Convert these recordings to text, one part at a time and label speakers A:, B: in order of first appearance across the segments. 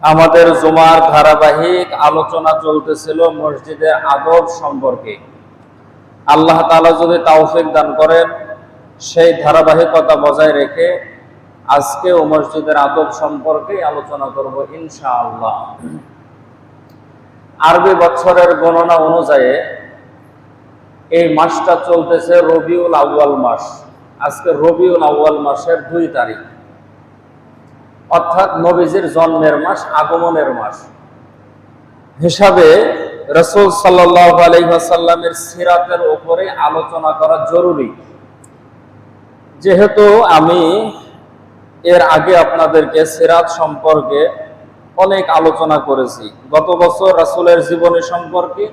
A: আমাদের জুমার ধারাবাহিক আলোচনা চলতেছিল মসজিদের আদব সম্পর্কে। আল্লাহ তাআলা যদি তৌফিক দান করেন, সেই ধারাবাহিকতা বজায় রেখে আজকেও মসজিদের আদব সম্পর্কে আলোচনা করব ইনশাআল্লাহ। আরবি বছরের গণনা অনুযায়ী এই মাসটা চলতেছে রবিউল আউয়াল মাস। আজকে রবিউল আউয়াল মাসের 2 তারিখ, অর্থাৎ নবীজির জন্মের মাস, আগমনের মাস হিসাবে রাসূল সাল্লাল্লাহু আলাইহি ওয়াসাল্লামের সিরাতের উপরে আলোচনা করা জরুরি। যেহেতু আমি এর আগে আপনাদেরকে সিরাত সম্পর্কে অনেক আলোচনা করেছি, গত বছর রাসূলের জীবনী সম্পর্কে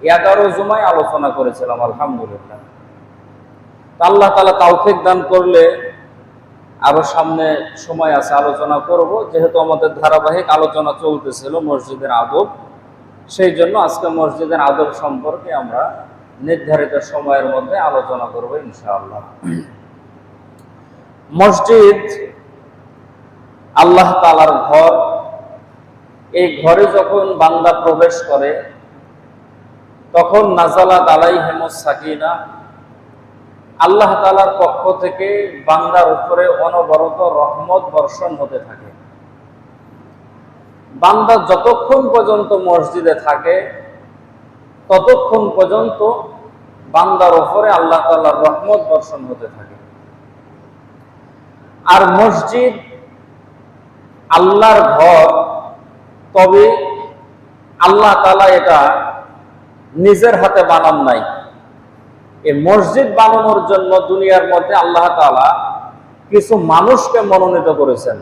A: 11 জুমায় আলোচনা করেছিলাম আলহামদুলিল্লাহ। আল্লাহ তাআলা তৌফিক দান করলে আরো সামনে সময় আছে, আলোচনা করব। যেহেতু আমাদের ধারাবাহিক আলোচনা চলতেছিল মসজিদের আদব, সেই জন্য আজকে মসজিদের আদব সম্পর্কে আমরা নির্ধারিত সময়ের মধ্যে আলোচনা করব ইনশাআল্লাহ। মসজিদ আল্লাহ তাআলার ঘর। এই ঘরে যখন বান্দা প্রবেশ করে তখন নাযালাত আলাইহিমুস সাকিনা, আল্লাহ তাআলার পক্ষ থেকে বান্দার উপরে অনবরত রহমত বর্ষণ হতে থাকে। বান্দা যতক্ষণ পর্যন্ত মসজিদে থাকে ততক্ষণ পর্যন্ত বান্দার উপরে আল্লাহ তাআলার রহমত বর্ষণ হতে থাকে। আর মসজিদ আল্লাহর ঘর, তবে আল্লাহ তাআলা এটা নিজের হাতে বানান নাই। এই মসজিদ বানানোর জন্য দুনিয়ার মধ্যে আল্লাহ তাআলা কিছু মানুষকে মনোনীত করেছেন।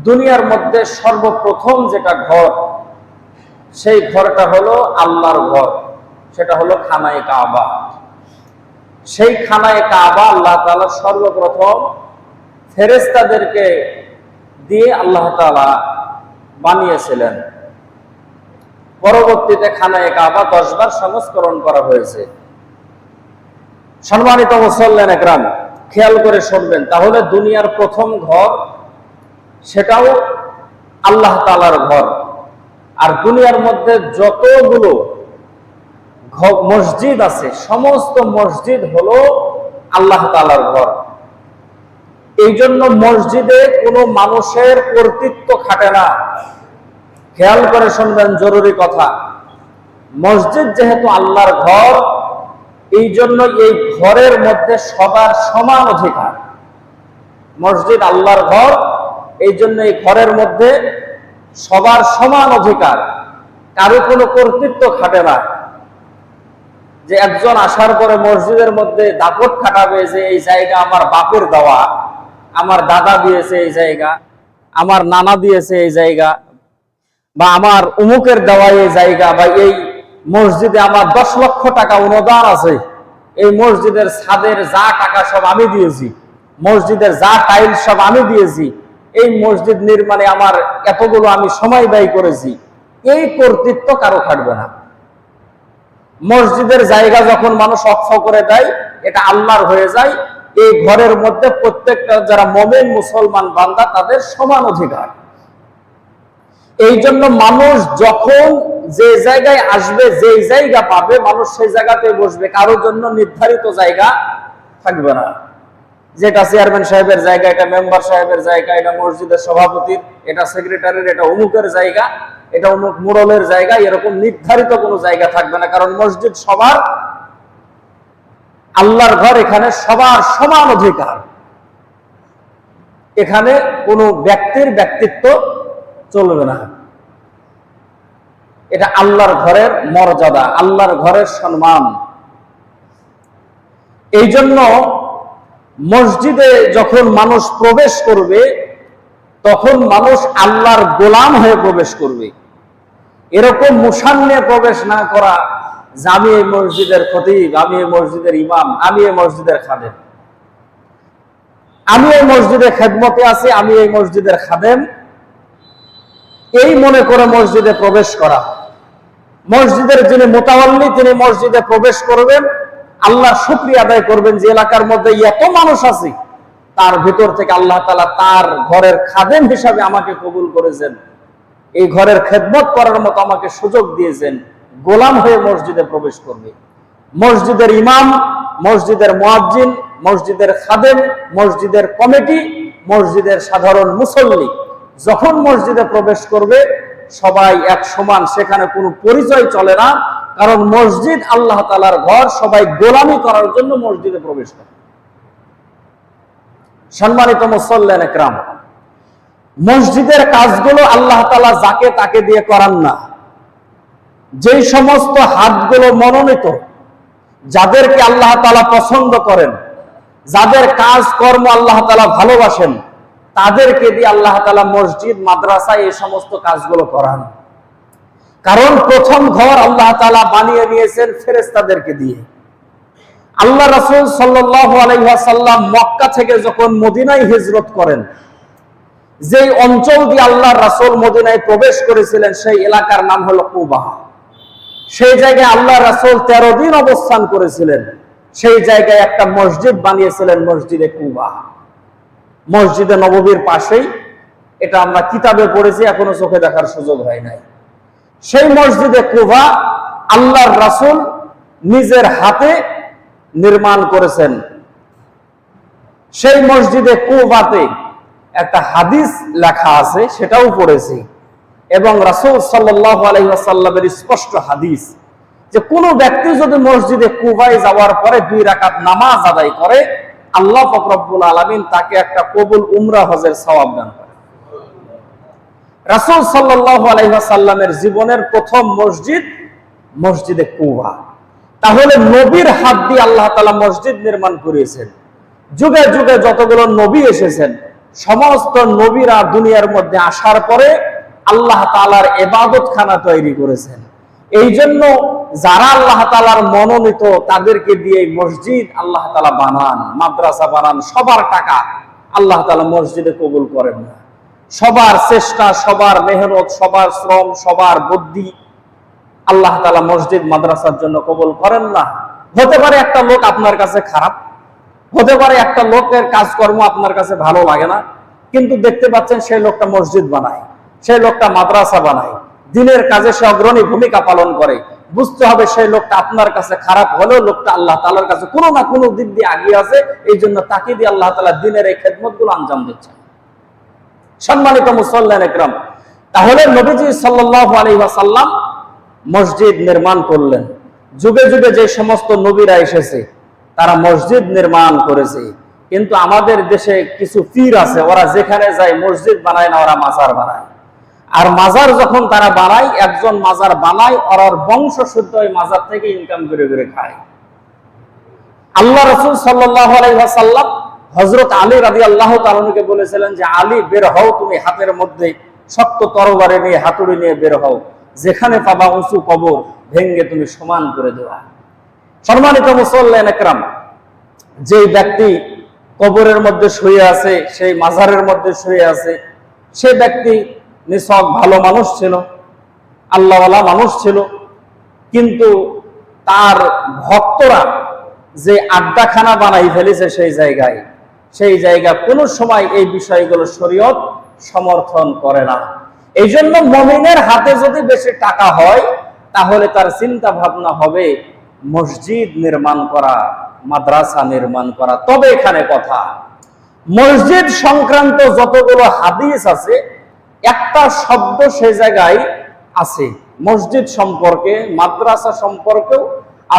A: দুনিয়ার মধ্যে সর্বপ্রথম যেটা ঘর, সেই ঘরটা হলো আল্লাহর ঘর, সেটা হলো খানায়ে কাবা। সেই খানায়ে কাবা আল্লাহ তাআলা সর্বপ্রথম ফেরেশতাদেরকে দিয়ে আল্লাহ তাআলা বানিয়েছিলেন। পরবর্তীতে খানায়ে কাবা 10 বার সংস্করণ করা হয়েছে। সম্মানিত মুসল্লিন একরাম, খেয়াল করে শুনবেন, তাহলে দুনিয়ার প্রথম ঘর সেটাও আল্লাহ তাআলার ঘর। আর দুনিয়ার মধ্যে যতগুলো মসজিদ আছে সমস্ত মসজিদ হলো আল্লাহ তাআলার ঘর। এই জন্য মসজিদে কোনো মানুষের কর্তৃত্ব খাটে না। খেয়াল করে শুনবেন, জরুরি কথা। মসজিদ যেহেতু আল্লাহর ঘর, এই জন্য এই ঘরের মধ্যে সবার সমান অধিকার। মসজিদ আল্লাহর ঘর, এই জন্য এই ঘরের মধ্যে সবার সমান অধিকার, কারো কোনো কর্তৃত্ব খাটে না। যে একজন আসার পরে মসজিদের মধ্যে দাপট খাটাবে যে এই জায়গা আমার বাপের দেওয়া, আমার দাদা দিয়েছে এই জায়গা, আমার নানা দিয়েছে এই জায়গা, বা আমার উমুকের দেওয়া এই জায়গা, বা এই মসজিদে আমার 10 লক্ষ টাকা অনুদান আছে, এই মসজিদের ছাদের যা টাকা সব আমি দিয়েছি, মসজিদের যা টাইলস সব আমি দিয়েছি, এই মসজিদ নির্মাণে আমার এতগুলো আমি সময় ব্যয় করেছি, এই কর্তৃত্ব কারো খাটবে না। মসজিদের জায়গা যখন মানুষ অক্ষ করে দেয়, এটা আল্লাহর হয়ে যায়। এই ঘরের মধ্যে প্রত্যেকটা যারা মুমিন মুসলমান বান্দা, তাদের সমান অধিকার। এই জন্য মানুষ যখন যে জায়গায় আসবে, যেই জায়গা পাবে, মানুষ সেই জায়গাতে বসবে, কারোর জন্য নির্ধারিত জায়গা থাকবে না। যেটা চেয়ারম্যান সাহেবের জায়গা, এটা মেম্বার সাহেবের জায়গা, এটা মসজিদের সভাপতির, এটা সেক্রেটারির, এটা অমুকের জায়গা, এটা অমুক মুরলের জায়গা, এরকম নির্ধারিত কোনো জায়গা থাকবে না। কারণ মসজিদ সবার আল্লাহর ঘর, এখানে সবার সমান অধিকার। এখানে কোনো ব্যক্তির ব্যক্তিত্ব চলবে না। এটা আল্লাহর ঘরের মর্যাদা, আল্লাহর ঘরের সম্মান। এই জন্য মসজিদে যখন মানুষ প্রবেশ করবে, তখন মানুষ আল্লাহর গোলাম হয়ে প্রবেশ করবে। এরকম মুশান নিয়ে প্রবেশ না করা যে আমি এই মসজিদের খতিব, আমি এই মসজিদের ইমাম, আমি এই মসজিদের খাদেম, আমি এই মসজিদের খেদমতে আছি, আমি এই মসজিদের খাদেম, এই মনে করে মসজিদে প্রবেশ করা। মসজিদের যিনি মুতাওয়াল্লি, তিনি মসজিদে প্রবেশ করবেন, আল্লাহর শুকরিয়া আদায় করবেন যে এলাকার মধ্যে এত মানুষ আছে, তার ভিতর থেকে আল্লাহ তাআলা তার ঘরের খাদেম হিসাবে আমাকে কবুল করেছেন, এই ঘরের খেদমত করার মতো আমাকে সুযোগ দিয়েছেন, গোলাম হয়ে মসজিদে প্রবেশ করবে। মসজিদের ইমাম, মসজিদের মুয়াজ্জিন, মসজিদের খাদেম, মসজিদের কমিটি, মসজিদের সাধারণ মুসল্লি যখন মসজিদে প্রবেশ করবে সবাই এক সমান, সেখানে কোনো পরিচয় চলে না, কারণ মসজিদ আল্লাহ তাআলার ঘর, সবাই গোলামি করার জন্য মসজিদে প্রবেশ করে। সম্মানিত মুসল্লিয়ান ইকরাম, মসজিদের কাজগুলো আল্লাহ তাআলা যাকে তাকে দিয়ে করান না। যেই সমস্ত হাতগুলো মনোনীত, যাদেরকে আল্লাহ তাআলা পছন্দ করেন, যাদের কাজ কর্ম আল্লাহ তাআলা ভালোবাসেন, তাদেরকে দিয়ে আল্লাহ তাআলা মসজিদ, মাদ্রাসায় এই সমস্ত কাজগুলো করান। কারণ প্রথম ঘর আল্লাহ তাআলা বানিয়ে নিয়েছেন ফেরেশতাদেরকে দিয়ে। আল্লাহ রাসূল সাল্লাল্লাহু আলাইহি ওয়াসাল্লাম মক্কা থেকে যখন মদিনায় হিজরত করেন, যেই অঞ্চল দিয়ে আল্লাহর রাসূল মদিনায় প্রবেশ করেছিলেন সেই এলাকার নাম হলো কুবা। সেই জায়গায় আল্লাহ রাসূল 13 দিন অবস্থান করেছিলেন। সেই জায়গায় একটা মসজিদ বানিয়েছিলেন, মসজিদে কুবা। মসজিদে নববীর পাশেই, এটা আমরা কিতাবে পড়েছি, এখনো চোখে দেখার সুযোগ হয় নাই। সেই মসজিদে কুবা আল্লাহর রাসূল নিজের হাতে নির্মাণ করেছেন। সেই মসজিদে কুবাতে একটা হাদিস লেখা আছে, সেটাও পড়েছি, এবং রাসূল সাল্লাল্লাহু আলাইহি ওয়াসাল্লামের স্পষ্ট হাদিস যে কোনো ব্যক্তি যদি মসজিদে কুবায় যাওয়ার পরে 2 রাকাত নামাজ আদায় করে, আল্লাহ পাক রব্বুল আলামিন তাকে একটা কবুল উমরা হজের সওয়াব দান করে। রাসূল সাল্লাল্লাহু আলাইহি ওয়াসাল্লামের জীবনের প্রথম মসজিদ মসজিদে কুবা। তাহলে নবীর হাত দিয়ে আল্লাহ তাআলা মসজিদ নির্মাণ করিয়েছেন। যুগে যুগে যতগুলো নবী এসেছেন, সমস্ত নবীরা দুনিয়ার মধ্যে আসার পরে আল্লাহ তাআলার ইবাদতখানা তৈরি করেছেন। এই জন্য যারা আল্লাহ তাআলার মনোনীত, তাদেরকে দিয়ে মসজিদ আল্লাহ তাআলা বানান, মাদ্রাসা বানান। সবার টাকা আল্লাহ তাআলা মসজিদে কবুল করেন না। সবার চেষ্টা, সবার মেহনত, সবার শ্রম, সবার বুদ্ধি আল্লাহ তাআলা মসজিদ মাদ্রাসার জন্য কবুল করেন না। হতে পারে একটা লোক আপনার কাছে খারাপ, হতে পারে একটা লোকের কাজকর্ম আপনার কাছে ভালো লাগে না, কিন্তু দেখতে পাচ্ছেন সেই লোকটা মসজিদ বানায়, সেই লোকটা মাদ্রাসা বানায়, দিনের কাজে সে অগ্রণী ভূমিকা পালন করে। বুঝতে হবে সেই লোকটা আপনার কাছে খারাপ হলেও লোকটা আল্লাহ তাআলার কাছে কোনো না কোনো দিক দিয়ে এগিয়ে আছে, এই জন্য তাকে দিয়ে আল্লাহ তাআলা দিনের এই খেদমতগুলো আঞ্জাম দিচ্ছেন। সম্মানিত মুসল্লিয়ান ইকরাম, তাহলে নবীজি সাল্লাল্লাহু আলাইহি ওয়াসাল্লাম মসজিদ নির্মাণ করলেন। যুগে যুগে যে সমস্ত নবীরা এসেছে তারা মসজিদ নির্মাণ করেছে, কিন্তু আমাদের দেশে কিছু পীর আছে, ওরা যেখানে যায় মসজিদ বানায় না, ওরা মাজার বানায়। আর মাজার যখন তারা বানায়, একজন মাজার বানায়, ওর বংশ শুদ্ধ ওই মাজার থেকে ইনকাম করে করে খায়। আল্লাহ রাসূল সাল্লাল্লাহু আলাইহি ওয়াসাল্লাম হযরত আলী রাদিয়াল্লাহু তাআলা আনহুকে বলেছিলেন যে আলী, বের হও, তুমি হাতের মধ্যে শক্ত তরবারি নিয়ে, হাতুড়ি নিয়ে বের হও, যেখানে পাবা উঁচু কবর ভেঙ্গে তুমি সমান করে দেওয়া। সম্মানিত মুসল্লিয়ান ইকরাম, যেই ব্যক্তি কবরের মধ্যে শুয়ে আছে, সেই মাজারের মধ্যে শুয়ে আছে, সেই ব্যক্তি নিছক ভালো মানুষ ছিল, আল্লাহওয়ালা মানুষ ছিল, কিন্তু তার ভক্তরা যে আড্ডাখানা বানাই ফেলেছে সেই জায়গা কোনো সময় এই বিষয়গুলো শরীয়ত সমর্থন করে না। এই জন্য মুমিনের হাতে যদি বেশি টাকা হয়, তাহলে তার চিন্তা ভাবনা হবে মসজিদ নির্মাণ করা, মাদ্রাসা নির্মাণ করা। তবে এখানে কথা, মসজিদ সংক্রান্ত যতগুলো হাদিস আছে, একটা শব্দ সে জায়গায় আছে, মসজিদ সম্পর্কে, মাদ্রাসা সম্পর্কেও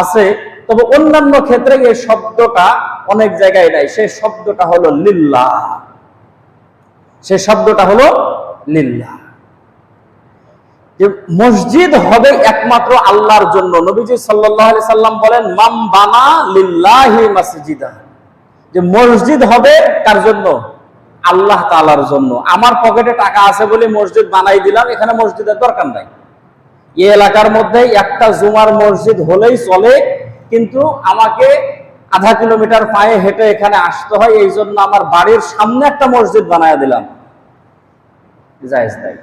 A: আছে, তবে অন্যান্য ক্ষেত্রে এই শব্দটা অনেক জায়গায় নাই। সেই শব্দটা হলো লিল্লাহ, সেই শব্দটা হলো লিল্লাহ। যে মসজিদ হবে একমাত্র আল্লাহর জন্য। নবীজি সাল্লাল্লাহু আলাইহি সাল্লাম বলেন, মান বানা লিল্লাহি মাসজিদা, যে মসজিদ হবে কার জন্য? আল্লাহ তাআলার জন্য। আমার পকেটে টাকা আছে বলে মসজিদ বানাই দিলাম, এখানে মসজিদের দরকার নাই। এই এলাকার মধ্যে একটা জুমার মসজিদ হলেই চলে, কিন্তু আমাকে আধা কিলোমিটার পায়ে হেঁটে এখানে আসতে হয়, এই জন্য আমার বাড়ির সামনে একটা মসজিদ বানায় দিলাম, জায়েজ নাই।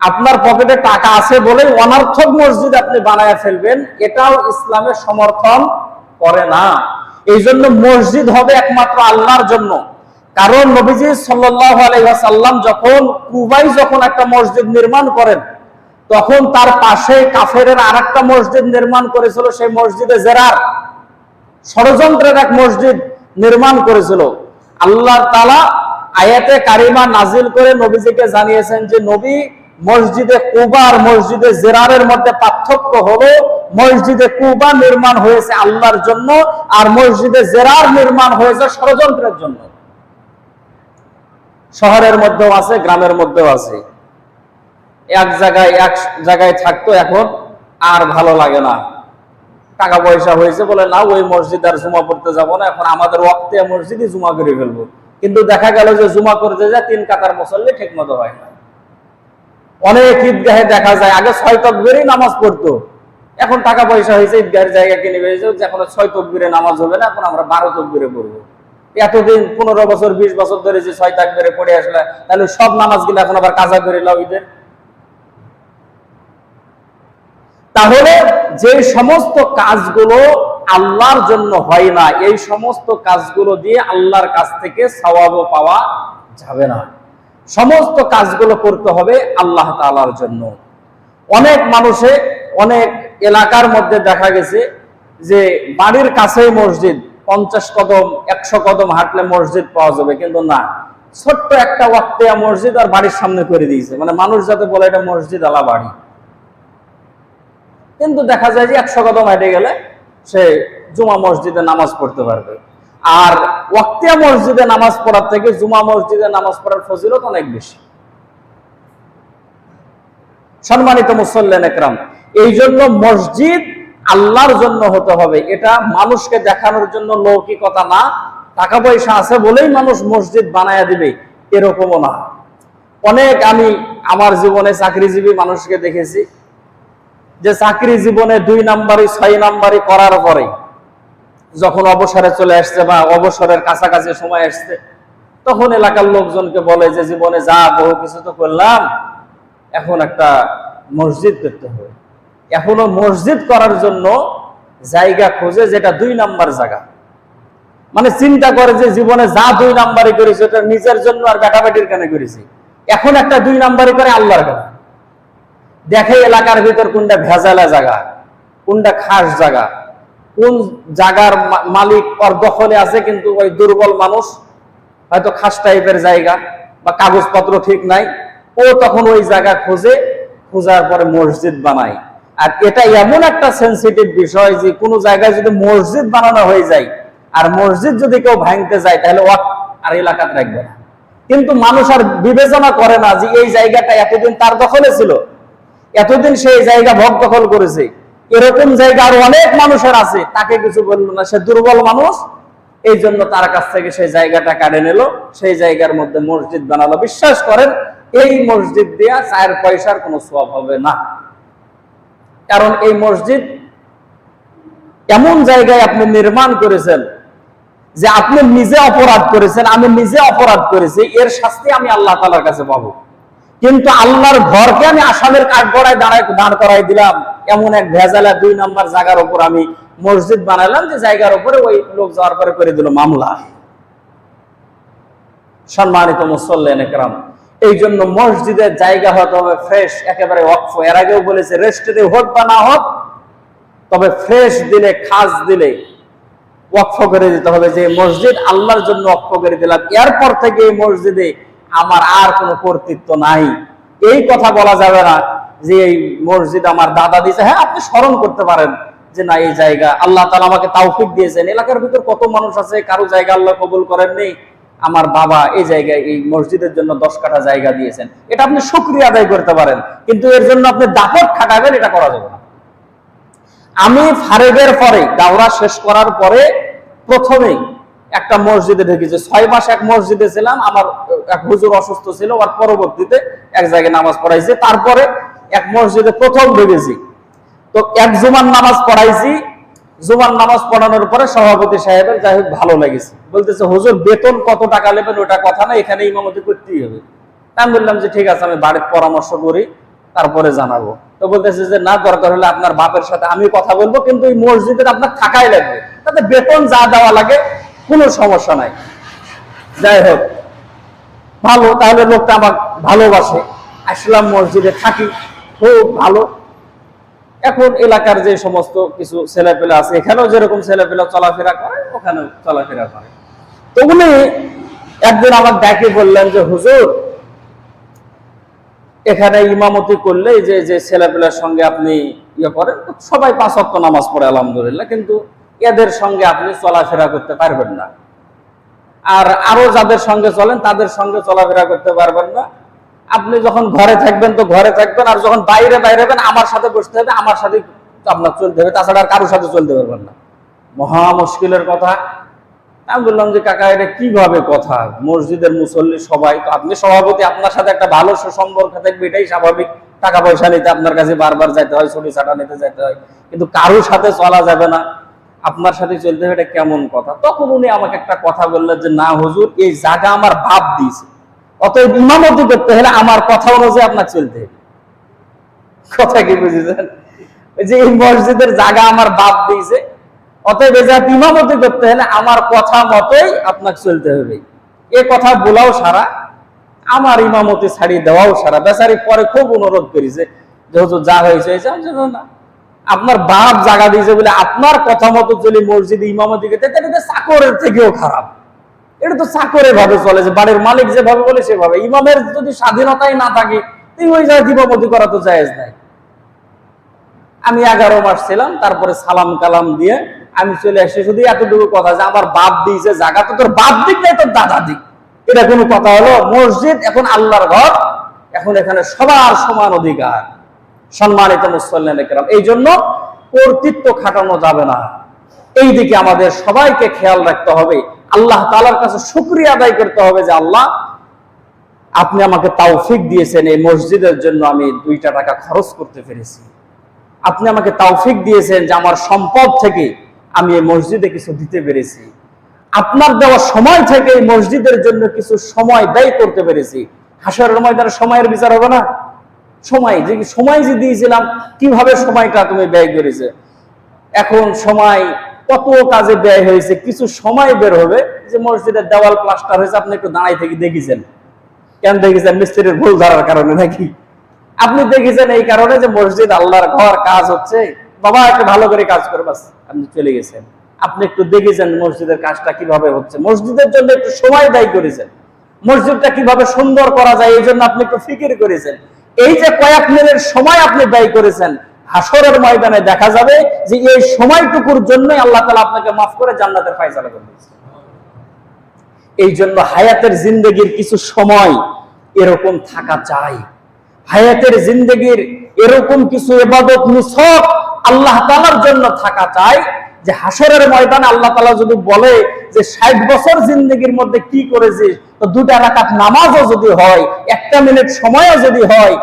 A: আপনার পকেটে টাকা আছে বলেই অনর্থক মসজিদ আপনি বানায় ফেলবেন, এটাও ইসলামের সমর্থন করে না। এই জন্য মসজিদ হবে একমাত্র আল্লাহর জন্য। কারণ নবীজি সাল্লাল্লাহু আলাইহি ওয়াসাল্লাম যখন কুবায় যখন একটা মসজিদ নির্মাণ করেন, তখন তার পাশে কাফেরের আরেকটা মসজিদ নির্মাণ করেছিল, সেই মসজিদে জেরার, ষড়যন্ত্রের এক মসজিদ নির্মাণ করেছিল। আল্লাহ তাআলা আয়াতে কারিমা নাজিল করে নবীজিকে জানিয়েছেন যে নবী, মসজিদে কুবা আর মসজিদে জেরারের মধ্যে পার্থক্য হলো মসজিদে কুবা নির্মাণ হয়েছে আল্লাহর জন্য, আর মসজিদে জেরার নির্মাণ হয়েছে ষড়যন্ত্রের জন্য। শহরের মধ্যেও আছে, গ্রামের মধ্যেও আছে। এক জায়গায় থাকতো, এখন আর ভালো লাগে না, টাকা পয়সা হয়েছে বলে না ওই মসজিদ আর জুমা পড়তে যাব না, এখন আমাদের ওয়াক্তে মসজিদে জুমা করে ফেলবো। কিন্তু দেখা গেল যে জুমা করতে যায় 3 কাতার মুসল্লি ঠিক মতো হয় না। অনেক ঈদগাহে দেখা যায় আগে 6 তাকবীরে নামাজ পড়তো, এখন টাকা পয়সা হয়েছে, ঈদগাহের জায়গা কিনে ফেলেছে, এখন 6 তাকবীরে নামাজ হবে না, এখন আমরা 12 তাকবীরে পড়বো। এতদিন 15 বছর 20 বছর ধরে যে 6 তাকবীরে পড়ে আসলে, তাহলে সব নামাজগুলো এখন আবার কাজা করে লাও ঈদের। তাহলে যে সমস্ত কাজগুলো আল্লাহর জন্য হয় না, এই সমস্ত কাজগুলো দিয়ে আল্লাহর কাছ থেকে সওয়াবও পাওয়া যাবে না। সমস্ত কাজগুলো করতে হবে আল্লাহ তাআলার জন্য। অনেক মানুষে অনেক এলাকার মধ্যে দেখা গেছে যে বাড়ির কাছেই মসজিদ, 50 কদম 100 কদম হাঁটলে মসজিদ পাওয়া যাবে, কিন্তু না, ছোট্ট একটা ওয়াক্তিয়া মসজিদ আর বাড়ির সামনে করে দিয়েছে, মানে মানুষ যাতে বলে এটা মসজিদ আলা বাড়ি। কিন্তু দেখা যায় যে 100 কদম হেঁটে গেলে সে জুমা মসজিদে নামাজ পড়তে পারবে। আর ওয়াক্তিয়া মসজিদে নামাজ পড়ার থেকে জুমা মসজিদে নামাজ পড়ার ফজিলত অনেক বেশি। সম্মানিত মুসল্লিন একরাম, এই জন্য মসজিদ আল্লাহর জন্য হতে হবে, এটা মানুষকে দেখানোর জন্য লৌকিকতা না, টাকা পয়সা আছে বলেই মানুষ মসজিদ বানায়া দিবে এরকমও না। অনেক আমি আমার জীবনে চাকরিজীবী মানুষকে দেখেছি যে চাকরি জীবনে 2 নাম্বারি 6 নাম্বারি করার পরে যখন অবসরে চলে আসছে বা অবসরের কাছাকাছি সময় আসছে, তখন এলাকার লোকজনকে বলে যে জীবনে যা বহু কিছু তো করলাম, এখন একটা মসজিদ করতে হবে। এখনো মসজিদ করার জন্য জায়গা খোঁজে, যেটা 2 নাম্বার জায়গা। মানে চিন্তা করে যে জীবনে যা 2 নাম্বারি করেছে ওটা নিজের জন্য আর বেটাবেটির কেন করেছি, এখন একটা 2 নাম্বারি করে আল্লাহর কাছে। দেখে এলাকার ভিতর কোনটা ভেজালা জায়গা, কোনটা খাস জায়গা, কোন জায়গার মালিক ওর দখলে আছে কিন্তু ওই দুর্বল মানুষ, হয়তো খাস টাইপের জায়গা বা কাগজপত্র ঠিক নাই, ও তখন ওই জায়গা খোঁজার পরে মসজিদ বানায়। আর এটা এমন একটা সেন্সিটিভ বিষয় যে কোনো জায়গায় যদি মসজিদ বানানো হয়ে যায় আর মসজিদ যদি কেউ ভাঙতে যায়, তাহলে ওয়াক্ফ আর এলাকাতে রাখবে না। কিন্তু মানুষ আর বিবেচনা করে না যে এই জায়গাটা এতদিন তার দখলে ছিল, এতদিন সেই জায়গা ভোগ দখল করেছে, এরকম জায়গা আর অনেক মানুষের আছে, তাকে কিছু বললো না, সে দুর্বল মানুষ, এই জন্য তার কাছ থেকে সেই জায়গাটা কাটে নিল, সেই জায়গার মধ্যে মসজিদ বানালো। বিশ্বাস করেন এই মসজিদ দেয়া 4 পয়সার কোনো সওয়াব হবে না। কারণ এই মসজিদ এমন জায়গায় আপনি নির্মাণ করেছেন যে আপনি নিজে অপরাধ করেছেন, আমি নিজে অপরাধ করেছি, এর শাস্তি আমি আল্লাহ তাআলার কাছে পাবো। কিন্তু আল্লাহর ঘরকে আমি আসামের কাঠগড়ায় দাঁড় করাই দিলাম, এমন এক ভেজালা 2 নাম্বার জায়গার উপর আমি মসজিদ বানালাম, যে জায়গার উপরে ওই লোক যাওয়ার পরে করে দিল মামলা। সম্মানিত মুসল্লিন একরাম, এই জন্য মসজিদের জায়গা হতে হবে ফ্রেশ, একেবারে ওয়াকফ। এর আগেও বলেছে রেস্টে হোক বা না হোক, তবে ফ্রেশ দিলে, খাস দিলে ওয়াকফ করে দিতে হবে, যে মসজিদ আল্লাহর জন্য ওয়াকফ করে দিলাম, এরপর থেকে এই মসজিদে আমার আর কোনো কর্তৃত্ব নাই। এই কথা বলা যাবে না যে এই মসজিদ আমার দাদা দিয়েছে। হ্যাঁ, আপনি স্মরণ করতে পারেন যে না, এই জায়গা আল্লাহ তাআলা আমাকে তাওফিক দিয়েছেন, এলাকার ভিতর কত মানুষ আছে কারো জায়গা আল্লাহ কবুল করেননি, আমার বাবা এই জায়গায় এই মসজিদের জন্য 10 কাঠা জায়গা দিয়েছেন, এটা আপনি শুকরিয়া আদায় করতে পারেন। কিন্তু এর জন্য আপনি দাপট খাটাবেন, এটা করা যাবে না। আমি ফারেগের পরে, দাওরা শেষ করার পরে প্রথমেই একটা মসজিদে ঢুকেছি। 6 মাস এক মসজিদে ছিলাম, আমার এক হুজুর অসুস্থ ছিল, আর পরবর্তীতে এক জায়গায় নামাজ পড়াইছে। তারপরে এক মসজিদে প্রথম ঢুকেছি, তো এক জুমার নামাজ পড়াইছি। জুমার নামাজ পড়ানোর পরে সভাপতি সাহেবের যাই হোক ভালো লেগেছে, বলতেছে হুজুর বেতন কত টাকা নেবেন ওটা কথা না, এখানে ইমামতি করতেই হবে। আমি বললাম যে ঠিক আছে, আমি বাড়ির পরামর্শ করি তারপরে জানাবো। তো বলতেছে যে না, দরকার হলে আপনার বাপের সাথে আমি কথা বলবো, কিন্তু এই মসজিদের আপনার থাকাই লাগবে। তাতে বেতন যা দেওয়া লাগে কোনো সমস্যা নাই। যাই হোক, ভালো, তাহলে লোকটা আমাকে ভালোবাসে, আসলাম মসজিদে থাকি, খুব ভালো। এখন এলাকার যে সমস্ত কিছু ছেলেপেলে আছে, এখানেও যেরকম ছেলেপেলে চলাফেরা করে ওখানেও চলাফেরা করে। তো উনি একদিন আমাকে ডাকে বললেন যে হুজুর, এখানে ইমামতি করলে যে যে ছেলেপেলের সঙ্গে আপনি ইয়ে করেন, সবাই 5 ওয়াক্ত নামাজ পড়ে আলহামদুলিল্লাহ, কিন্তু এদের সঙ্গে আপনি চলাফেরা করতে পারবেন না, আর আরো যাদের সঙ্গে চলেন তাদের সঙ্গে চলাফেরা করতে পারবেন না। আপনি যখন ঘরে থাকবেন তো ঘরে থাকবেন, আর যখন বাইরে বাইরে হবেন আমার সাথে বসতে হবে, আমার সাথে আপনার চলতে হবে, তাছাড়া আর কারোর সাথে চলতে পারবেন না। মহা মুশকিলের কথা। আমি বললাম যে কাকা, এটা কিভাবে কথা? মসজিদের মুসল্লি সবাই, তো আপনি সভাপতি, আপনার সাথে একটা ভালো সুসম্পর্ক থাকবে, এটাই স্বাভাবিক। টাকা পয়সা নিতে আপনার কাছে বারবার যেতে হয়, ছুটি ছাটা নিতে যেতে হয়, কিন্তু কারোর সাথে চলা যাবে না, আপনার সাথে চলতে হবে, এটা কেমন কথা? তখন উনি আমাকে একটা কথা বললেন যে না হুজুর, এই জায়গা আমার বাপ দিয়েছে, অতএব ইমামতি করতে হলে আমার কথা অনুযায়ী আপনার চলতে হবে। কথা কি বুঝেছেন? যে এই মসজিদের জায়গা আমার বাপ দিয়েছে, অতএব ইমামতি করতে হলে আমার কথা মতোই আপনাকে চলতে হবে। এ কথা বলাও সারা, আমার ইমামতি ছাড়িয়ে দেওয়াও সারা। বেচারি পরে খুব অনুরোধ করেছে যে হুজুর যা হয়েছে না, আপনার বাপ জায়গা দিয়েছে বলে আপনার কথা মতো চলে মসজিদে ইমামতি করতে, এটা চাকরের থেকেও খারাপ। এটা তো চাকরে ভাবে চলে, যে বাড়ির মালিক যেভাবে বলে সেভাবে। ইমামের যদি স্বাধীনতাই না থাকে, ওই জায়গায় ইমামতি করা তো জায়েজ নাই। আমি 11 মাস ছিলাম, তারপরে সালাম কালাম দিয়ে আমি চলে আসি। শুধু এতটুকু কথা যে আমার বাপ দিয়েছে জায়গা, তো তোর বাপ দিক নাই, তোর দাদা দিক, এটা কোনো কথা হলো? মসজিদ এখন আল্লাহর ঘর, এখন এখানে সবার সমান অধিকার। সম্মানিত মুসল্লিন কিরাম, এই জন্য কর্তৃত্ব খাটানো যাবে না। এই দিকে আমাদের সবাইকে খেয়াল রাখতে হবে। আল্লাহ তাআলার কাছে শুকরিয়া আদায় করতে হবে যে আল্লাহ, আপনি আমাকে তৌফিক দিয়েছেন, এই মসজিদের জন্য আমি 2টা টাকা খরচ করতে পেরেছি। আপনি আমাকে তৌফিক দিয়েছেন যে আমার সম্পদ থেকে আমি এই মসজিদে কিছু দিতে পেরেছি। আপনার দেওয়া সময় থেকে এই মসজিদের জন্য কিছু সময় ব্যয় করতে পেরেছি। হাসরের ময়দানে সময়ের বিচার হবে না? সময় যে দিয়েছিলাম, কিভাবে সময়টা তুমি ব্যয় করেছে। এখন সময় কত কাজে ব্যয় হয়েছে, কিছু সময় বের হবে যে মসজিদের দেওয়াল প্লাস্টার হয়েছে, আপনি একটু দাঁড়াই থেকে দেখেছেন। কেন দেখেছেন? মিস্ত্রির ভুল ধরার কারণে নাকি? আপনি দেখেছেন এই কারণে যে মসজিদ আল্লাহর ঘর, কাজ হচ্ছে, বাবা একটু ভালো করে কাজ করে, বাস আপনি চলে গেছেন। আপনি একটু দেখেছেন মসজিদের কাজটা কিভাবে হচ্ছে, মসজিদের জন্য একটু সময় ব্যয় করেছেন, মসজিদটা কিভাবে সুন্দর করা যায় এই জন্য আপনি একটু ফিকির করেছেন। এই যে কয়েক মিনিটের সময় আপনি ব্যয় করেছেন, হাসরের ময়দানে দেখা যাবে যে এই সময়টুকুর জন্যই আল্লাহ তাআলা আপনাকে মাফ করে জান্নাতের ফয়সালা করে দিয়েছেন। এই জন্য হায়াতের জিন্দেগির কিছু সময় এরকম থাকা চাই। হায়াতের জিন্দেগির এরকম কিছু ইবাদত নিছক আল্লাহ তাআলার জন্য থাকা চাই, যে হাসরের ময়দানে আল্লাহ তাআলা যদি বলে যে 60 বছর জিন্দেগির মধ্যে কি করেছিস, তো 2টা রাকাত নামাজও যদি হয়, 1 মিনিট সময়ও যদি হয়,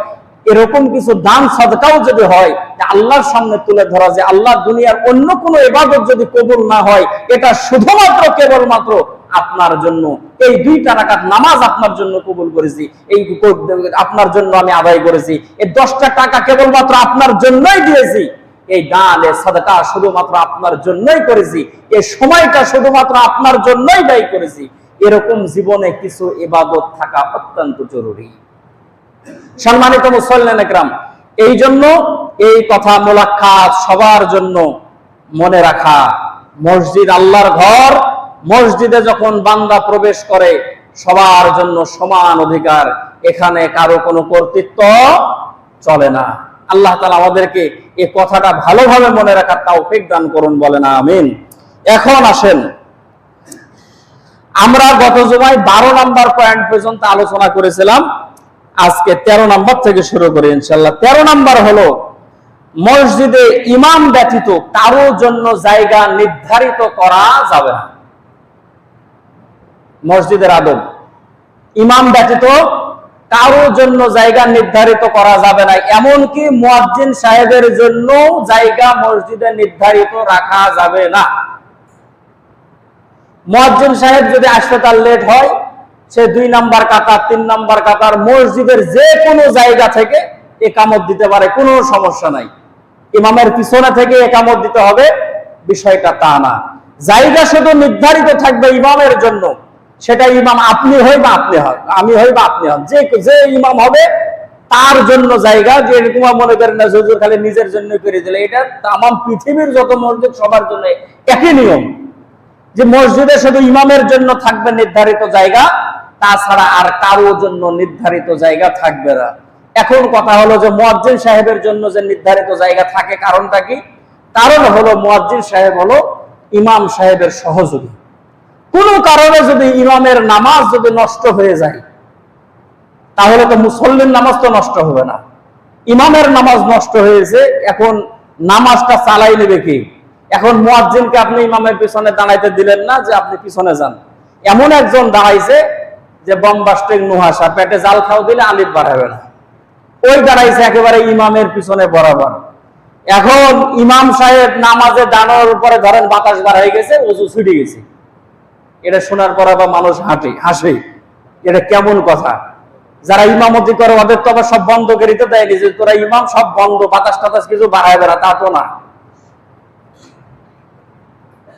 A: এরকম কিছু দান সাদকাও যদি হয়, আল্লাহর সামনে তুলে ধরা যে আল্লাহ, দুনিয়ার অন্য কোনো ইবাদত যদি কবুল না হয়, এটা শুধুমাত্র কেবলমাত্র আপনার জন্য, এই 2টা রাকাত নামাজ আপনার জন্য কবুল করেছি, এই আপনার জন্য আমি আদায় করেছি, এই 10টা টাকা কেবলমাত্র আপনার জন্যই দিয়েছি, এই দান এই সাদকা শুধুমাত্র আপনার জন্যই করেছি, এই সময়টা শুধুমাত্র আপনার জন্যই ব্যয় করেছি। এরকম জীবনে কিছু ইবাদত থাকা অত্যন্ত জরুরি। সম্মানিত মুসল্লিন কিরাম, এই জন্য এই কথা মুলাক্কাত সবার জন্য মনে রাখা। মসজিদ আল্লাহর ঘর, মসজিদে যখন বান্দা প্রবেশ করে সবার জন্য সমান অধিকার, এখানে কারো কোনো কর্তৃত্ব চলে না। আল্লাহ তাআলা আমাদেরকে এই কথাটা ভালোভাবে মনে রাখার তৌফিক দান করুন, বলেন আমিন। এখন আসেন, আমরা গত জুমায় 12 নম্বর পয়েন্ট পর্যন্ত আলোচনা করেছিলাম, আজকে 13 নম্বর থেকে শুরু করি ইনশাআল্লাহ। 13 নম্বর হলো মসজিদে ইমাম ব্যতীত কারো জন্য জায়গা নির্ধারিত করা যাবে না। মসজিদের আদব, ইমাম ব্যতীত কারো জন্য জায়গা নির্ধারিত করা যাবে না, এমনকি মুয়াজ্জিন সাহেবের জন্য জায়গা মসজিদে নির্ধারিত রাখা যাবে না। মুয়াজ্জিন সাহেব যদি আসতে তার লেট হয়, সে 2 নাম্বার কাতার 3 নাম্বার কাতার মসজিদের যে কোনো জায়গা থেকে ইকামত দিতে পারে, কোনো সমস্যা নাই। ইমামের পিছনে থেকে ইকামত দিতে হবে বিষয়টা তা না। জায়গা শুধু নির্ধারিত থাকবে ইমামের জন্য, সেটা ইমাম আপনি হই বা আপনি হন, আমি হই বা আপনি হন, যে ইমাম হবে তার জন্য জায়গা। যে এরকম মনে করেন না হুজুর খালি নিজের জন্য করে দিলে, এটা তামাম পৃথিবীর যত মসজিদ সবার জন্য একই নিয়ম, যে মসজিদে শুধু ইমামের জন্য থাকবে নির্ধারিত জায়গা, তাছাড়া আর কারো জন্য নির্ধারিত জায়গা থাকবে না। এখন কথা হলো যে মুয়াজ্জিন সাহেবের জন্য যে নির্ধারিত জায়গা থাকে, কারণটা কি? কারণ হলো মুয়াজ্জিন সাহেব হলো ইমাম সাহেবের সহযোগী। কোনো কারণে যদি ইমামের নামাজ যদি নষ্ট হয়ে যায়, তাহলে তো মুসল্লির নামাজ তো নষ্ট হবে না, ইমামের নামাজ নষ্ট হয়েছে, এখন নামাজটা চালাই নেবে কি? এখন মুয়াজ্জিনকে আপনি ইমামের পিছনে দাঁড়াইতে দিলেন না যে আপনি পিছনে যান, এমন একজন দাঁড়াইছে যে বম্বাস্টিক নুহাসা, পেটে জাল খাও দিলে আলিফ বাড়াবে না, ওই দাঁড়াইছে একেবারে ইমামের পিছনে বরাবর। এখন ইমাম সাহেব নামাজে দাঁড়ানোর উপরে ধরেন বাতাস বাড়াই গেছে, ওযু ছুটে গেছে, এটা শোনার পর আবার মানুষ হাসে, এটা কেমন কথা? যারা ইমামতি করে ওদের তো আবার সব বন্ধ করে দিতে দেয়নি যে তোরা ইমাম সব বন্ধ, বাতাস টাতাস কিছু বাড়ায় বেড়া, তা তো না।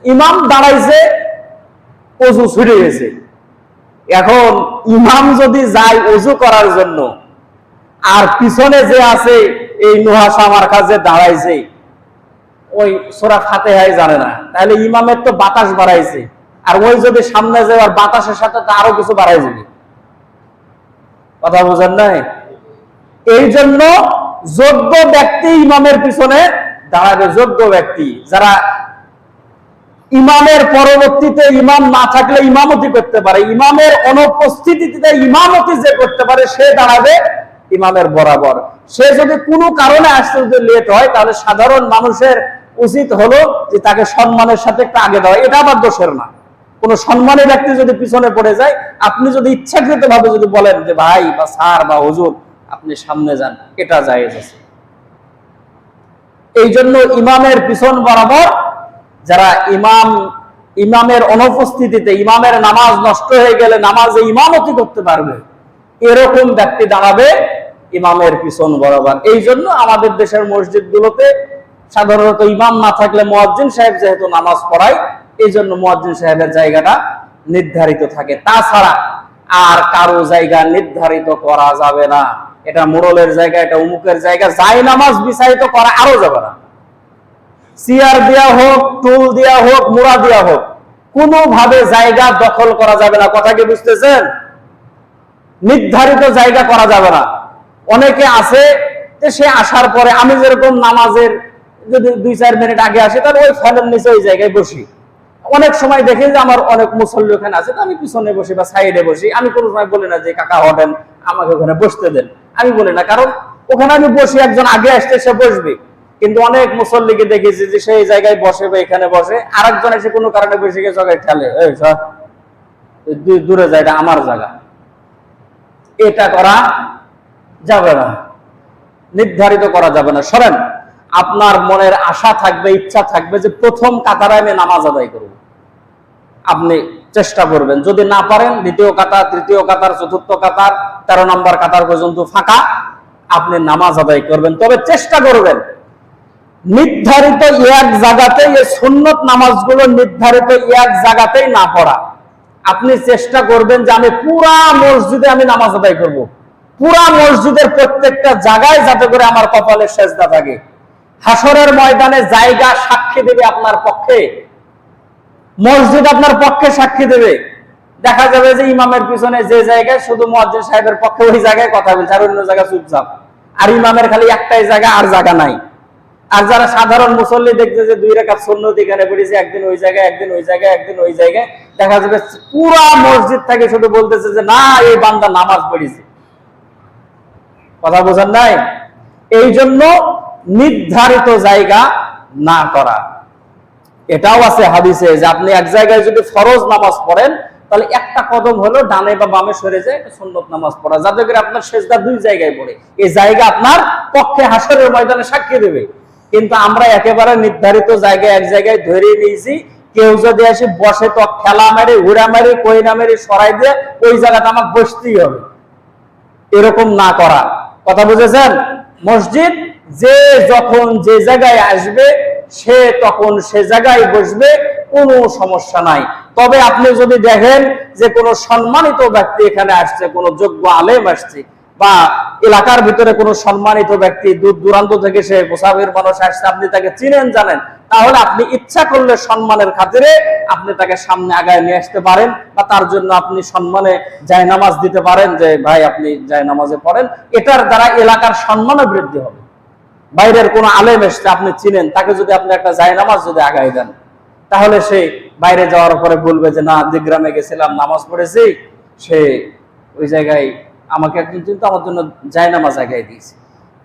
A: ইমাম দাঁড়াইছে, ওযু ছুটে গেছে। এখন ইমাম যদি যায় ওযু করার জন্য, আর পিছনে যে আছে এই নুহাসা আমার কাছে দাঁড়াইছে, ওই সূরা ফাতিহাই জানে না, তাহলে ইমামের তো বাতাস বাড়াইছে, আর ওই যদি সামনে যায় আর বাতাসের সাথে তো আরো কিছু বাড়াই যাবে। কথা বুঝেন নাই? এই জন্য যোগ্য ব্যক্তি ইমামের পিছনে দাঁড়াবে, যোগ্য ব্যক্তি যারা ইমামের পরবর্তীতে ইমাম না থাকলে ইমামতি করতে পারে, ইমামের অনুপস্থিতিতে ইমামতি যে করতে পারে সে দাঁড়াবে ইমামের বরাবর। সে যদি কোনো কারণে আসতে যদি লেট হয়, তাহলে সাধারণ মানুষের উচিত হলো যে তাকে সম্মানের সাথে একটু আগে দেওয়া, এটা আবার দোষের না। কোন সম্মানী ব্যক্তি যদি পিছনে পড়ে যায়, আপনি যদি ইচ্ছাকৃত ভাবে যদি বলেন যে ভাই বা স্যার বা হুজুর আপনি সামনে যান, এটা জায়েজ আছে। এই জন্য ইমামের পিছন বরাবর যারা ইমামের অনুপস্থিতিতে, ইমামের নামাজ নষ্ট হয়ে গেলে নামাজে ইমামতি করতে পারবে, এরকম ব্যক্তি দাঁড়াবে ইমামের পিছন বরাবর। এই জন্য আমাদের দেশের মসজিদগুলোতে সাধারণত ইমাম না থাকলে মুয়াজ্জিন সাহেব যেহেতু নামাজ পড়ায়, এই জন্য মুয়াজ্জিন সাহেবের জায়গাটা নির্ধারিত থাকে, তাছাড়া আর কারো জায়গা নির্ধারিত করা যাবে না। এটা মোড়লের জায়গা, এটা উমুকের জায়গা, যাই নামাজ বিচারিত করা আরো যাবে না। চেয়ার দেয়া হোক, টুল দেয়া হোক, মুড়া দেয়া হোক, কোনোভাবে জায়গা দখল করা যাবে না। কথা কি বুঝতেছেন? নির্ধারিত জায়গা করা যাবে না। অনেকে আছে যে সে আসার পরে, আমি যেরকম নামাজের যদি 2-4 মিনিট আগে আসি, তাহলে ওই ফ্যানের নিচে ওই জায়গায় বসি। অনেক সময় দেখি যে আমার অনেক মুসল্লি ওখানে আছে, তো আমি পিছনে বসি বা সাইডে বসি। আমি কোনো সময় বলি না যে কাকা হটেন আমাকে ওখানে বসতে দেন, আমি বলি না, কারণ ওখানে আমি বসি, একজন আগে আসতে সে বসবে। কিন্তু অনেক মুসল্লিকে দেখেছি যে সেই জায়গায় বসে বা এখানে বসে, আরেকজন এসে কোনো কারণে বসে গিয়ে জায়গায় ঠেলে, দূরে যায়, এটা আমার জায়গা। এটা করা যাবে না, নির্ধারিত করা যাবে না। সরেন, আপনার মনের আশা থাকবে, ইচ্ছা থাকবে যে প্রথম কাতারে আমি নামাজ আদায় করব, আপনি চেষ্টা করবেন। যদি না পারেন, দ্বিতীয় কাতার, তৃতীয় কাতার, চতুর্থ কাতার, 13 নম্বর কাতার পর্যন্ত ফাঁকা, আপনি নামাজ আদায় করবেন। তবে চেষ্টা করবেন নির্ধারিত এক জায়গাতেই, এই সুন্নত নামাজগুলো নির্ধারিত এক জায়গাতেই না পড়া। আপনি চেষ্টা করবেন যে আমি পুরা মসজিদে আমি নামাজ আদায় করব, পুরা মসজিদের প্রত্যেকটা জায়গায় যাতে করে আমার কপালে সেজদা থাকে। হাসরের ময়দানে জায়গা সাক্ষী দেবে আপনার পক্ষে, মসজিদ আপনার পক্ষে সাক্ষী দেবে। দেখা যাবে যে ইমামের পিছনে যে জায়গায় শুধু মুয়াজ্জিন সাহেবের পক্ষে ওই জায়গায় কথা বলছে, আর অন্য জায়গা চুপচাপ, আর ইমামের খালি একটাই জায়গা, আর জায়গা নাই। আর যারা সাধারণ মুসল্লি দেখছে যে 2 রাকাত সুন্নত এখানে পড়েছে, একদিন ওই জায়গায়, একদিন ওই জায়গায়, একদিন ওই জায়গায়, দেখা যাবে পুরা মসজিদ থেকে শুধু বলতেছে যে না, এই বান্দা নামাজ পড়েছে। কথা বোঝেন নাই? এই জন্য নির্ধারিত জায়গা না করা। এটাও আছে হাদিসে যে আপনি এক জায়গায় যদি ফরজ নামাজ পড়েন, তাহলে একটা কদম হলো ডানে বা বামে সরে যায় সুন্নত নামাজ পড়া, যাতে করে আপনার সেজদা 2 জায়গায় পড়ে। এই জায়গা আপনার পক্ষে হাসরের ময়দানে সাক্ষী দেবে। কিন্তু আমরা একেবারে নির্ধারিত জায়গায় এক জায়গায় ধরে নিয়েছি, কেউ যদি এসে বসে তো খেলা মেরে, ঘুরা মেরে, কইনা মেরে সরাই দিয়ে ওই জায়গাটা আমার বসতেই হবে, এরকম না করা। কথা বুঝেছেন? মসজিদ যে যখন যে জায়গায় আসবে সে তখন সে জায়গায় বসবে, কোনো সমস্যা নাই। তবে আপনি যদি দেখেন যে কোনো সম্মানিত ব্যক্তি এখানে আসছে, কোনো যোগ্য আলেম আসছে, বা এলাকার ভিতরে কোনো সম্মানিত ব্যক্তি দূর দূরান্ত থেকে সে মুসাফির মানুষ আসছে, আপনি তাকে চিনেন জানেন, তাহলে আপনি ইচ্ছা করলে সম্মানের খাতিরে আপনি তাকে সামনে আগায় নিয়ে আসতে পারেন, বা তার জন্য আপনি সম্মানে জায়নামাজ দিতে পারেন, যে ভাই আপনি জায়নামাজে পড়েন। এটার দ্বারা এলাকার সম্মানও বৃদ্ধি হবে। বাইরের কোনো আলেম এসছে, আপনি চিনেন, তাকে যদি আপনি একটা জায়নামাজ যদি আগায় দেন, তাহলে সে বাইরে যাওয়ার পরে বলবে যে না, যে গ্রামে গেছিলাম নামাজ পড়েছি, সে ওই জায়গায় আমাকে একজন কিন্তু আমার জন্য জায়নামাজ আগায় দিয়েছে।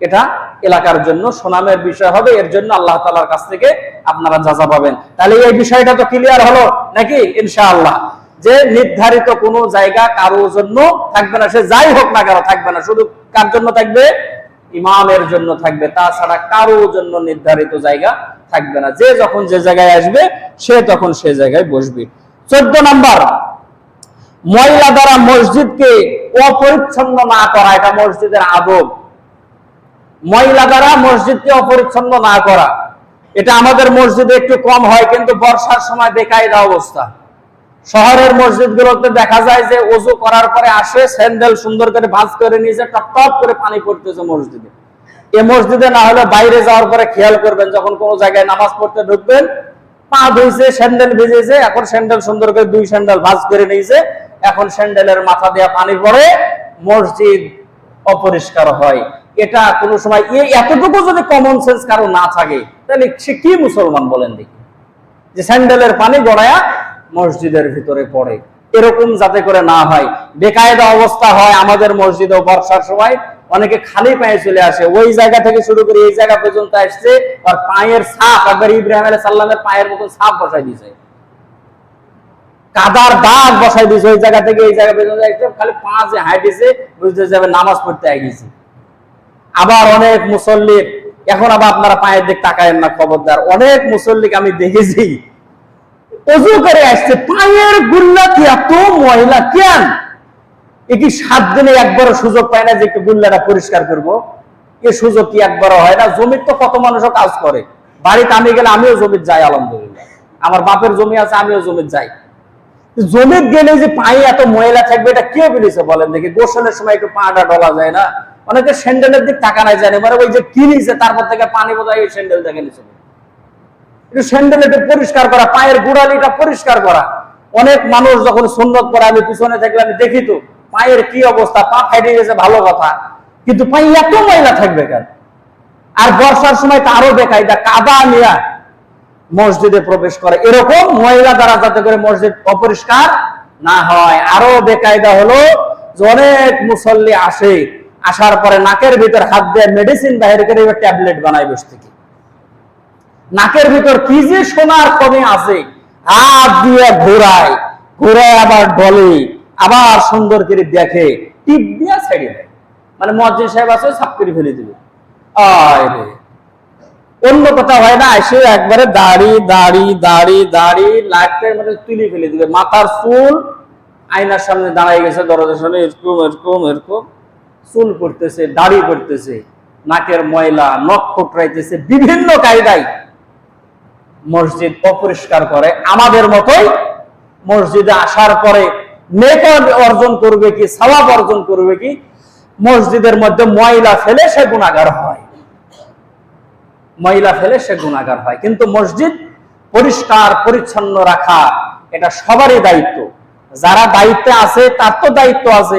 A: এটা এলাকার জন্য সুনামের বিষয় হবে। এর জন্য আল্লাহ তাআলার কাছ থেকে আপনারা যাজা পাবেন। তাহলে এই বিষয়টা তো ক্লিয়ার হলো নাকি? ইনশাআল্লাহ, যে নির্ধারিত কোনো জায়গা কারোর জন্য থাকবে না, সে যাই হোক না কেন থাকবে না, শুধু কার জন্য থাকবে? ইমামের জন্য থাকবে। তাছাড়া কারোর জন্য নির্ধারিত জায়গা থাকবে না। যে যখন যে জায়গায় আসবে সে তখন সে জায়গায় বসবে। 14 নাম্বার, ময়লা দ্বারা মসজিদকে অপরিচ্ছন্ন না করা, এটা মসজিদের আদব। ময়লা দ্বারা মসজিদকে অপরিচ্ছন্ন না করা, এটা আমাদের মসজিদে একটু কম হয়, কিন্তু বর্ষার সময় বেকায়দা অবস্থা। শহরের মসজিদগুলোতে দেখা যায় যে ওযু করার পরে আসে, স্যান্ডেল সুন্দর করে ভাঁজ করে নিয়েছে, টপ টপ করে পানি পড়তেছে মসজিদে। এই মসজিদে না হলে বাইরে যাওয়ার পরে খেয়াল করবেন, যখন কোনো জায়গায় নামাজ পড়তে ঢুকবেন, পা ধুইছে, স্যান্ডেল ভিজেছে, এখন স্যান্ডেল সুন্দর করে 2 স্যান্ডেল ভাঁজ করে নিয়েছে, এখন স্যান্ডেলের মাথা দিয়ে পানি পড়ে, মসজিদ অপরিষ্কার হয়। এটা কোনো সময় এতটুকু যদি কমন সেন্স কারো না থাকে, তাহলে সে কি মুসলমান বলেন দেখি, যে স্যান্ডেলের পানি গড়ায়া মসজিদের ভিতরে পড়ে। এরকম যাতে করে না হয়। বেকায়দা অবস্থা হয় আমাদের মসজিদে বর্ষার সময়, অনেকে খালি পায়ে চলে আসে, ওই জায়গা থেকে শুরু করে এই জায়গা পর্যন্ত আসছে, আর পায়ের ছাপ একবার ইব্রাহিম আলাইহিস সালামের পায়ের মতো ছাপ বসাই দিয়েছে, কাদার দাগ বসাই দিয়েছে, ওই জায়গা থেকে এই জায়গা পর্যন্ত আসছে, খালি পা যে হাঁটিছে বুঝতে যাবে নামাজ পড়তে গেছে। আবার অনেক মুসল্লি, এখন আবার আপনারা পায়ের দিক তাকায়েন না, খবরদার, অনেক মুসল্লিকে আমি দেখেছি ওযু করে আসছে, পায়ের গুল্লাতে এত ময়লা কেন? এ কি 7 দিনে একবারও সুযোগ পায় না যে একটু গুল্লাটা পরিষ্কার করব? এই সুযোগ কি একবারও হয় না? জমির তো কত মানুষও কাজ করে, বাড়িতে আমি গেলে আমিও জমিতে যাই, আলহামদুলিল্লাহ আমার বাপের জমি আছে, আমিও জমিতে যাই। জমিতে গেলে যে পায়ে এত ময়লা থাকবে, এটা কে বলেছে বলেন দেখি? গোসলের সময় একটু পাটা ডলা যায় না? অনেকে স্যান্ডেলের দিক তাকানো যায় না, মানে ওই যে কিনেছে তারপর থেকে পানি বোঝায় ওই স্যান্ডেল দেখে নিচ্ছে। একটু স্যান্ডেল একটু পরিষ্কার করা, পায়ের গোড়ালিটা পরিষ্কার করা। অনেক মানুষ যখন সুন্নত করে, আমি পিছনে থাকলে আমি দেখি তো পায়ের কি অবস্থা, পা ফাইটে গেছে ভালো কথা, কিন্তু পায়ে এত ময়লা থাকবে কেন? আর বর্ষার সময় তো আরো বেকায়দা, কাদা নিয়ে মসজিদে প্রবেশ করে। এরকম ময়লা দ্বারা যাতে করে মসজিদ অপরিষ্কার না হয়। আরো বেকায়দা হলো যে অনেক মুসল্লি আসে, আসার পরে নাকের ভিতর হাত দিয়ে মেডিসিন বাইরে করে ট্যাবলেট বানায় বসে থেকে। নাকের ভিতর কি যে সোনার কমে আছে, হাত দিয়ে ঘোরায় ঘোরায়, আবার ডলে, আবার সুন্দর করে দেখে, টিপ দিয়া ছেড়ে দেয়, মানে মুয়াজ্জিন সাহেব আছে সাফ করে ফেলে দিবে। অন্য কথা হয় না, এসে একবারে দাড়ি দাড়ি দাড়ি দাড়ি লাইটের মধ্যে তুলে ফেলে দিবে, মাথার চুল আয়নার সামনে দাঁড়ায় গেছে, দরজার সামনে এরকম এরকম এরকম চুল করতেছে, দাড়ি করতেছে, নাকের ময়লা, নখ ফুটরাইতেছে, বিভিন্ন কায়দায় মসজিদ অপরিষ্কার করে। আমাদের মতোই মসজিদে আসার পরে নেক অর্জন করবে কি, সওয়াব অর্জন করবে কি, মসজিদের মধ্যে ময়লা ফেলে সে গুনাহগার হয়, ময়লা ফেলে সে গুনাহগার হয়। কিন্তু মসজিদ পরিষ্কার পরিচ্ছন্ন রাখা এটা সবারই দায়িত্ব। যারা দায়িত্বে আছে তার তো দায়িত্ব আছে,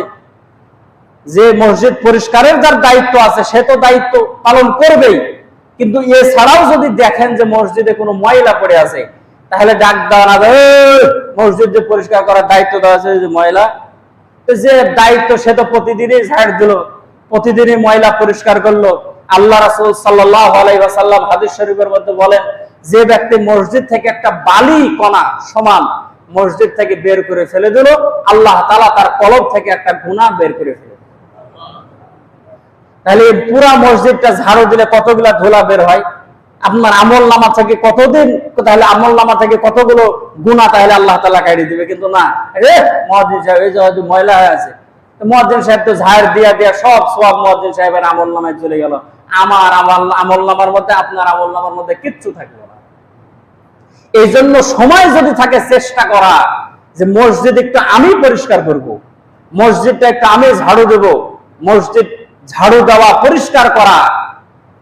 A: যে মসজিদ পরিষ্কারের যার দায়িত্ব আছে সে তো দায়িত্ব পালন করবেই। কিন্তু এছাড়াও যদি দেখেন যে মসজিদে কোনো ময়লা পড়ে আছে, তাহলে ডাক দেওয়া না, মসজিদ যে পরিষ্কার করার দায়িত্ব দেওয়া আছে, যে ময়লা যে দায়িত্ব সে তো প্রতিদিনই ঝাড় দিল, প্রতিদিনই ময়লা পরিষ্কার করলো। আল্লাহ রাসূল সাল্লাল্লাহু আলাইহি ওয়াসাল্লাম হাদিস শরীফের মধ্যে বলেন, যে ব্যক্তি মসজিদ থেকে একটা বালি কণা সমান মসজিদ থেকে বের করে ফেলে দিল, আল্লাহ তাআলা তার কলব থেকে একটা গুনাহ বের করে ফেলে। তাহলে পুরা মসজিদটা ঝাড়ু দিলে কতগুলা ধুলা বের হয়? আপনার আমল নামা থেকে কতদিন, তাহলে আমল নামা থেকে কতগুলো গুনাহ তাহলে আল্লাহ তাআলা কাটিয়ে দিবে। কিন্তু না, মুয়াজ্জিন সাহেব এই যে ময়লা হয়ে আছে, মুয়াজ্জিন সাহেব তো ঝাড় দিয়া দিয়া সব সওয়াব মুয়াজ্জিন সাহেবের আমল নামায় চলে গেল, আমার আমল নামার মধ্যে আপনার আমল নামার মধ্যে কিচ্ছু থাকলো না। এই জন্য সময় যদি থাকে চেষ্টা করা যে মসজিদ একটু আমি পরিষ্কার করব, মসজিদটা একটু আমি ঝাড়ু দেব, মসজিদ ঝাড়ু দেওয়া পরিষ্কার করা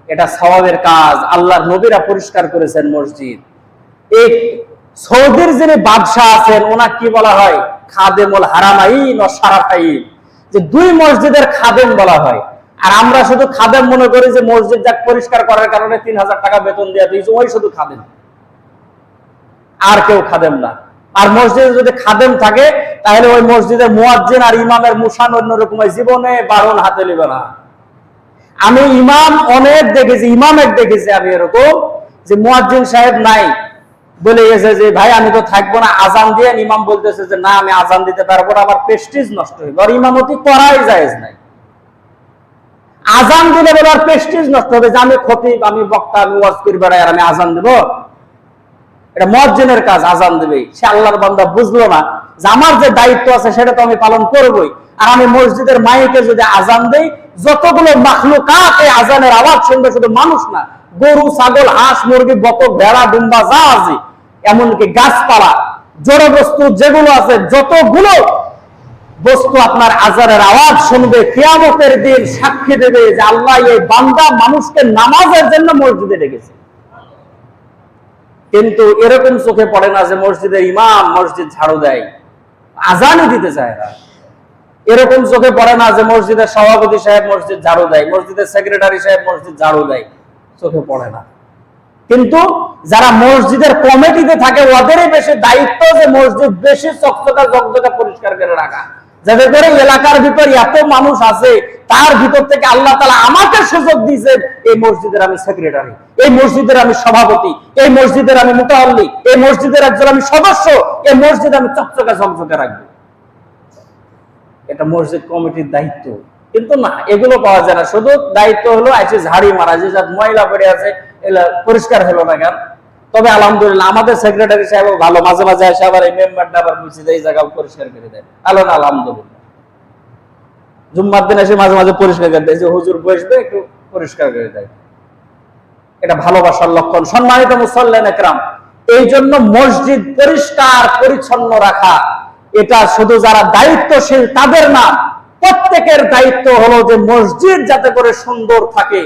A: এটা সওয়াবের কাজ। আল্লাহর নবীরা পরিষ্কার করেছেন মসজিদ। এই সৌদির যিনি বাদশাহ আছেন ওনাকে কি বলা হয়? খাদেমুল হারামাইন ও শারাফাইন, যে দুই মসজিদের খাদেম বলা হয়। আর আমরা শুধু খাদেম মনে করি যে মসজিদ যাক পরিষ্কার করার কারণে 3000 টাকা বেতন দেওয়া দিয়েছে, ওই শুধু খাদেম, আর কেউ খাদেম না। আর মসজিদে যদি খাদেম থাকে তাহলে ওই মসজিদের মুয়াজ্জিন আর ইমামের মুশান অন্যরকম, জীবনে বারণ হাতে নেবে না। আমি ইমাম অনেক দেখেছি, ইমামের দেখেছি আমি এরকম যে মুয়াজ্জিন সাহেব নাই, বলে গেছে যে ভাই আমি তো থাকবো না, আজান দিয়ে ইমাম বলতেছে যে না আমি আজান দিতে পারবো না, আমার প্রেস্টিজ নষ্ট হইবে। আর ইমামতি করাই জায়েজ নাই। আজান দিলে বলে আর প্রেস্টিজ নষ্ট হবে যে আমি খতিব, আমি বক্তা, আমি ওয়াজ করি বেড়াই আর আমি আজান দেব। এটা মুয়াজ্জিনের কাজ, আজান দেবে। সে আল্লাহর বান্দা বুঝলো না যে আমার যে দায়িত্ব আছে সেটা তো আমি পালন করবই। আর আমি মসজিদের মাইকে যদি আজান দেই, যতগুলো মাখলুকাত এই আজানের আওয়াজ শুনবে, শুধু মানুষ না, গরু, ছাগল, হাঁস, মুরগি, বতক, ভেড়া, দুম্বা যা আছে, এমনকি গাছপালা, জড় বস্তু যেগুলো আছে, যতগুলো বস্তু আপনার আজানের আওয়াজ শুনবে, কিয়ামতের দিন সাক্ষী দেবে যে আল্লাহ এই বান্দা মানুষকে নামাজের জন্য মসজিদে ডেকেছে। কিন্তু এরকম চোখে পড়ে না যে মসজিদের ইমাম মসজিদ ঝাড়ু দেয়, আজানই দিতে চায় না। এরকম চোখে পড়ে না যে মসজিদের সভাপতি সাহেব মসজিদ ঝাড়ু দেয়, মসজিদের সেক্রেটারি সাহেব মসজিদ ঝাড়ু দেয়, চোখে পড়ে না। কিন্তু যারা মসজিদের কমিটিতে থাকে ওদেরই বেশি দায়িত্ব যে মসজিদ বেশি চকচকা ঝকঝকে পরিষ্কার করে রাখা, যাতে করে এলাকার ভিতর এত মানুষ আছে তার ভিতর থেকে আল্লাহ তাআলা আমাকে সুযোগ দিয়েছেন এই মসজিদের আমি সেক্রেটারি, এই মসজিদের আমি সভাপতি, এই মসজিদের আমি মুতাআল্লি, এই মসজিদের একজন আমি সদস্য, এই মসজিদ আমি চকচকা ঝকঝকে রাখবো। এটা মসজিদ কমিটির দায়িত্ব। কিন্তু না, এগুলো পাওয়া যায় না। শুধু দায়িত্ব হলো এসে ঝাড়ি মারা, যে সব ময়লা পড়ে আছে এগুলা পরিষ্কার হলো না কেন। তবে আলহামদুলিল্লাহ আমাদের সেক্রেটারি সাহেব ভালো, মাঝে মাঝে এসে আবার এই মেম্বারটা আবার বুঝি এই জায়গা পরিষ্কার করে দেয়। আলহামদুলিল্লাহ জুম্মার দিন এসে মাঝে মাঝে পরিষ্কার করে দেয়, যে হুজুর বসবে একটু পরিষ্কার করে দেয়। এটা ভালোবাসার লক্ষণ। সম্মানিত মুসল্লিন একরাম, এই জন্য মসজিদ পরিষ্কার পরিচ্ছন্ন রাখা এটা শুধু যারা দায়িত্বশীল তাদের না, প্রত্যেকের দায়িত্ব হলো যে মসজিদ যাতে করে সুন্দর থাকে,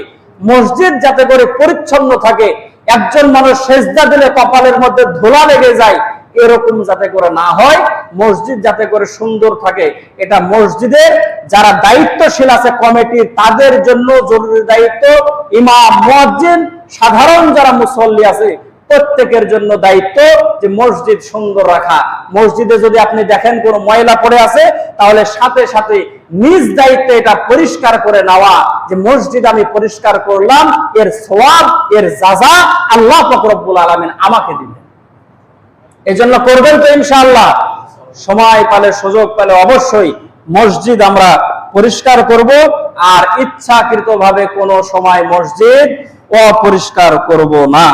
A: মসজিদ যাতে করে পরিচ্ছন্ন থাকে। একজন মানুষ সেজদা দিলে কপালের মধ্যে ধুলা লেগে যায়, এরকম যাতে করে না হয়, মসজিদ যাতে করে সুন্দর থাকে। এটা মসজিদের যারা দায়িত্বশীল আছে কমিটির, তাদের জন্য জরুরি দায়িত্ব। ইমাম, মুয়াজ্জিন, সাধারণ যারা মুসল্লি আছে প্রত্যেকের জন্য দায়িত্ব যে মসজিদ সুন্দর রাখা। মসজিদে যদি আপনি দেখেন কোনো ময়লা পড়ে আছে, তাহলে সাথে সাথে নিজ দায়িত্বে এটা পরিষ্কার করে নেওয়া, যে মসজিদ আমি পরিষ্কার করলাম, এর সওয়াব, এর জাযা আল্লাহ পাক রব্বুল আলামিন আমাকে দিবেন। এজন্য করবেন তো ইনশাআল্লাহ। সময় পেলে, সুযোগ পেলে অবশ্যই মসজিদ আমরা পরিষ্কার করব, আর ইচ্ছাকৃতভাবে কোনো সময় মসজিদ অপরিষ্কার করব না।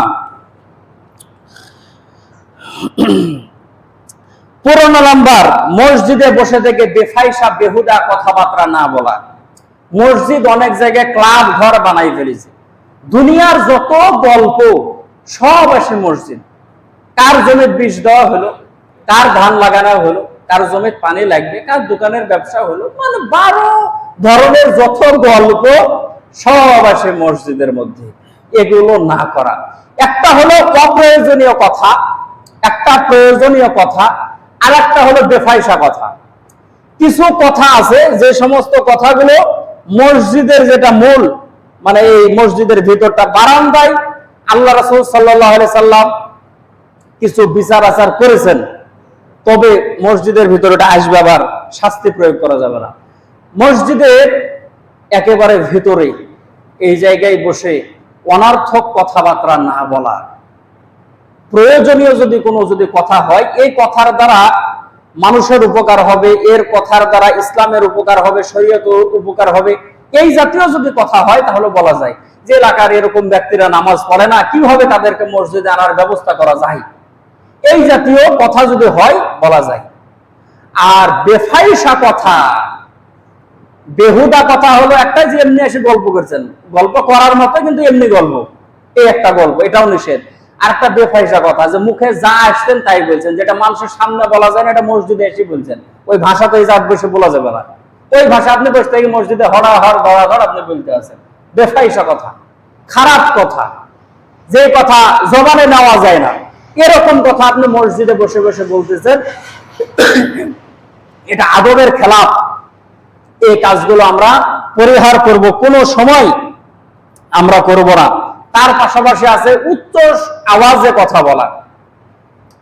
A: 15 নাম্বার, মসজিদে বসে থেকে বেফাইসা বেহুদা কথাবার্তা না বলা। মসজিদ অনেক জায়গায় ক্লাব ঘর বানাই ফেলেছে। দুনিয়ার যত গল্প সব আসে মসজিদ। কার জমিতে বীজ দেওয়া হলো, কার ধান লাগানো হলো, কার জমিতে পানি লাগবে, কার দোকানের ব্যবসা হলো, মানে 12 ধরনের যত গল্প সব আসে মসজিদের মধ্যে। এগুলো না করা। একটা হলো অপ্রয়োজনীয় কথা, একটা প্রয়োজনীয় কথা, আর একটা হলো বেফাইসা কথা। কিছু কথা আছে যে সমস্ত কথাগুলো মসজিদের যেটা মূল, মানে এই মসজিদের ভিতরটা বারান্দায় আল্লাহ রাসূল সাল্লাল্লাহু আলাইহি সাল্লাম কিছু বিচার আচার করেছেন, তবে মসজিদের ভিতরটা আসবে, আবার শাস্তি প্রয়োগ করা যাবে না। মসজিদের একেবারে ভিতরে এই জায়গায় বসে অনর্থক কথাবার্তা না বলা। প্রয়োজনীয় যদি কোনো কথা হয়, এই কথার দ্বারা মানুষের উপকার হবে, এর কথার দ্বারা ইসলামের উপকার হবে, শরীয়তের উপকার হবে, এই জাতীয় যদি কথা হয় তাহলে বলা যায়। যে এলাকার এরকম ব্যক্তিরা নামাজ পড়ে না, কিভাবে তাদেরকে মসজিদে আনার ব্যবস্থা করা যায়, এই জাতীয় কথা যদি হয় বলা যায়। আর বেফাইসা কথা, বেহুদা কথা হলো একটা, যে এমনি এসে গল্প করছেন, গল্প করার মতো কিন্তু এমনি গল্প, এই একটা গল্প, এটাও নিষেধ। আর একটা বেফাইসা কথা, যে মুখে যা আসছেন তাই বলছেন, যেটা মানুষের সামনে বলা যায় না এটা মসজিদে এসে বলছেন। ওই ভাষা তো এই জাত বসে বলা যাবে না, ওই ভাষা আপনি বসে থেকে মসজিদে হড়া হড় গড়া ঘর আপনি বলতে আছেন। বেফাইসা কথা, খারাপ কথা, যে কথা জবানে নেওয়া যায় না, এরকম কথা আপনি মসজিদে বসে বসে বলতেছেন, এটা আদবের খেলাফ। এই কাজগুলো আমরা পরিহার করব, কোনো সময় আমরা করব না। তার পাশাপাশি আছে উচ্চ আওয়াজে কথা বলা।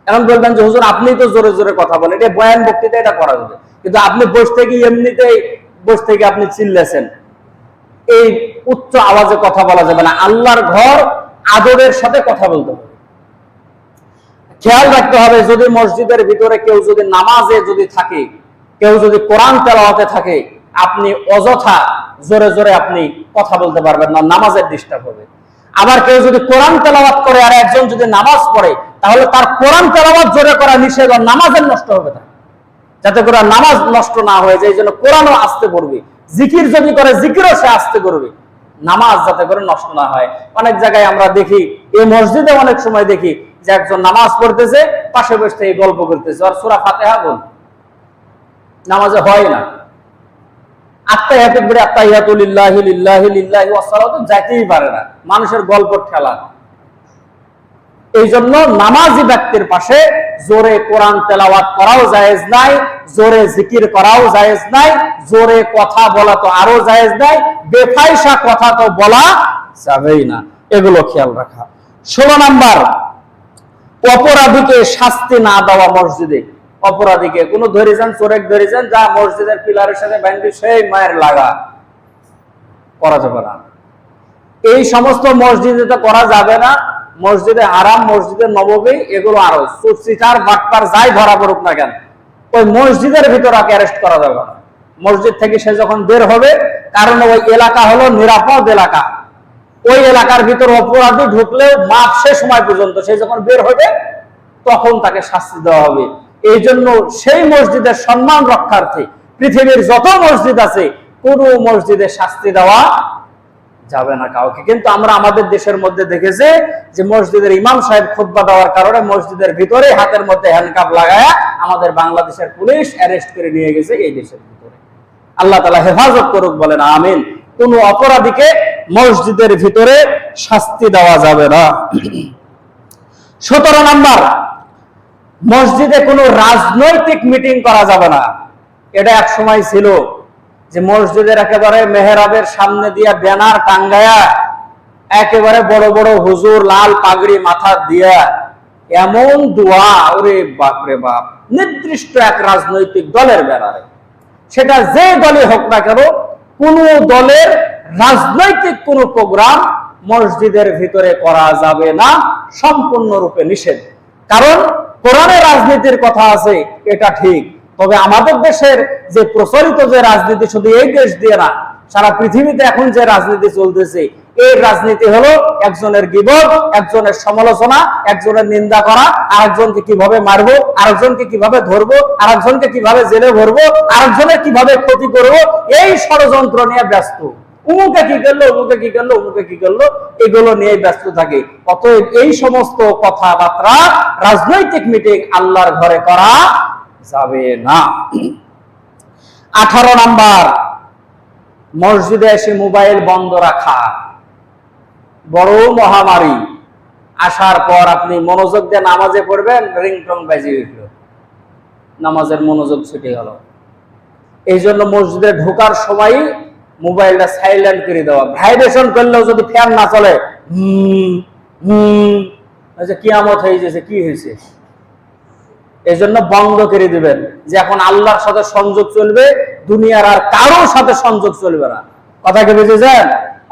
A: এখন বলবেন যে হুজুর আপনি তো জোরে জোরে কথা বলেন, এটা বয়ান বক্তৃতা এটা করা যাবে, কিন্তু আপনি বসে থেকে এমনিতেই বসে থেকে আপনি চিল্লেছেন, এই উচ্চ আওয়াজে কথা বলা যাবে না। আল্লাহর ঘর, আদরের সাথে কথা বলতে হবে। খেয়াল রাখতে হবে, যদি মসজিদের ভিতরে কেউ যদি নামাজে যদি থাকে, কেউ যদি কোরআন তেলাওয়াতে থাকে, আপনি অযথা জোরে জোরে আপনি কথা বলতে পারবেন না, নামাজের ডিস্টার্ব হবে। আবার কেউ যদি কোরআন তেলাওয়াত করে আর একজন যদি নামাজ পড়ে, তাহলে তার কোরআন তেলাওয়াত জোরে করা নিষেধ, আর নামাজের নষ্ট হবে না, যাতে করে নামাজ নষ্ট না হয়ে যায়। এই জন্য কোরআনও আস্তে পড়বে, জিকির যদি করে জিকিরও সে আস্তে করবে, নামাজ যাতে করে নষ্ট না হয়। অনেক জায়গায় আমরা দেখি, এই মসজিদে অনেক সময় দেখি যে একজন নামাজ পড়তেছে, পাশে বসে গল্প করতেছে, আর সূরা ফাতিহা বল নামাজে হয় না। আত্তাহিয়াতু বলে আত্তাহিয়াতু লিল্লাহি লিল্লাহি লিল্লাহি ওয়াস সালাতু যাইতেই পারে না, মানুষের গল্প ঠেলা। এই জন্য নামাজি ব্যক্তির পাশে জোরে কোরআন তেলাওয়াত করাও জায়েজ নাই, জোরে জিকির করাও জায়েজ নাই, জোরে কথা বলা তো আরো জায়েজ নাই, বেফাইসা কথা তো বলা যাবেই না। এগুলো খেয়াল রাখা। 16 নাম্বার, অপরাধীকে শাস্তি না দেওয়া মসজিদে। অপরাধীকে কোনো ধরেছেন, চোরেক ধরেছেন, যা মসজিদের পিলারের সাথে বান্ধি সেই মায়ের লাগা, করা যাবে না। এই সমস্ত মসজিদে তো করা যাবে না। মসজিদে হারাম, মসজিদে নববী, এগুলো আরো সুচিটার বাটপার যাই ধরা পড়ুক না কেন, ওই মসজিদের ভিতর অ্যারেস্ট করা যাবে না। মসজিদ থেকে সে যখন বের হবে, কারণ ওই এলাকা হলো নিরাপদ এলাকা, ওই এলাকার ভিতর অপরাধী ঢুকলেও মাপ সে সময় পর্যন্ত, সে যখন বের হবে তখন তাকে শাস্তি দেওয়া হবে। এই জন্য সেই মসজিদের সম্মান রক্ষার্থে পৃথিবীর যত মসজিদ আছে, কোন মসজিদে শাস্তি দেওয়া যাবে না কাউকে। কিন্তু আমরা আমাদের দেশের মধ্যে দেখেছি যে মসজিদের ইমাম সাহেব খুতবা দেওয়ার কারণে মসজিদের ভিতরে হাতের মধ্যে হ্যান্ডকাপ লাগায়া আমাদের বাংলাদেশের পুলিশ অ্যারেস্ট করে নিয়ে গেছে এই দেশের ভিতরে। আল্লাহ তাআলা হেফাজত করুক, বলেন আমিন। কোন অপরাধীকে মসজিদের ভিতরে শাস্তি দেওয়া যাবে না। 17 নাম্বার, মসজিদে কোনো রাজনৈতিক মিটিং করা যাবে না। এটা এক সময় ছিল যে মসজিদের একেবারে মেহরাবের সামনে দিয়ে ব্যানার টাঙ্গায়া, একেবারে বড় বড় হুজুর লাল পাগড়ি মাথা দিয়া এমন দোয়া, ওরে বাপরে বাপ, নির্দিষ্ট এক রাজনৈতিক দলের ব্যানারে, সেটা যে দলই হোক না কেন, কোন দলের রাজনৈতিক কোন প্রোগ্রাম মসজিদের ভিতরে করা যাবে না, সম্পূর্ণরূপে নিষেধ। কারণ কোরআনে রাজনীতির কথা আছে, এটা ঠিক, তবে আমাদের দেশের যে প্রচলিত যে রাজনীতি, শুধু এই দেশ দিয়ে না, সারা পৃথিবীতে এখন যে রাজনীতি চলতেছে, এই রাজনীতি হলো একজনের গীবত, একজনের সমালোচনা, একজনের নিন্দা করা, আরেকজনকে কিভাবে মারবো, আরেকজনকে কিভাবে ধরবো, আরেকজনকে কিভাবে জেলে ভরবো, আরেকজনের কিভাবে ক্ষতি করবো, এই ষড়যন্ত্র নিয়ে ব্যস্ত। উমুকে কি করলো, উমুকে কি করলো, উমুকে কি করলো, এগুলো নিয়ে ব্যস্ত থাকে। অতএব এই সমস্ত কথাবার্তা, রাজনৈতিক মিটিং আল্লাহর ঘরে করা যাবে না। 18 নাম্বার, মসজিদে এসে মোবাইল বন্ধ রাখা বড় মহামারী। আসার পর আপনি মনোযোগ দিয়ে নামাজে পড়বেন, রিংটং বাজে উঠলো, নামাজের মনোযোগ ছুটে গেল। এই জন্য মসজিদে ঢোকার সময় মোবাইলটা সাইলেন্ট করে দেওয়া। ভাইব্রেশন করলেও যদি ফ্যান না চলে, কিয়ামত হয়ে গেছে, কি হয়েছে, এই জন্য বন্ধ করে দিবেন। যে এখন আল্লাহর সাথে সংযোগ চলবে, দুনিয়ার আর কারোর সাথে সংযোগ চলবে না। কথা কি বুঝেছেন?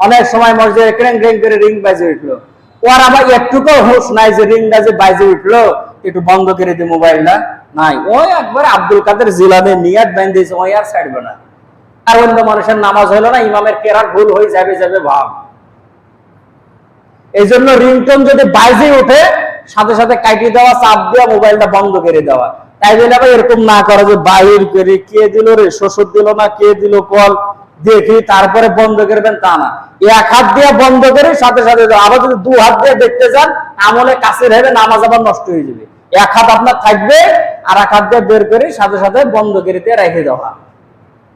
A: অনেক সময় মসজিদে ক্রেং ক্রেং করে রিং বাজে উঠলো, ওর আবার একটুকু হোশ নাই যে রিংটা যে বাজে উঠলো একটু বন্ধ করে দিই মোবাইলটা, নাই। ওই একবার আব্দুল কাদের জিলানি নিয়াত বাঁধিয়েছে, ওই আর ছাড়বে না। আর অন্য মানুষের নামাজ হলো না, ইমামের কেরাত ভুল হয়ে যাবে যাবে ভাব। এই জন্য রিংটোন যদি বাজে ওঠে, সাথে সাথে কাটিয়ে দেওয়া, চাপ দেওয়া, মোবাইলটা বন্ধ করে দেওয়া। তাই বলে আবার এরকম না করে যে বাহির করে কে দিল রে, শ্বশুর দিল না কে দিল কল দেখি তারপরে বন্ধ করবেন, তা না। এক হাত দিয়ে বন্ধ করে সাথে সাথে আবার যদি দু হাত দিয়ে দেখতে যান আমলে কাছের হেবে নামাজ আবার নষ্ট হয়ে যাবে। এক হাত আপনার থাকবে আর এক হাত দিয়ে বের করে সাথে সাথে বন্ধ করে দিয়ে রেখে দেওয়া।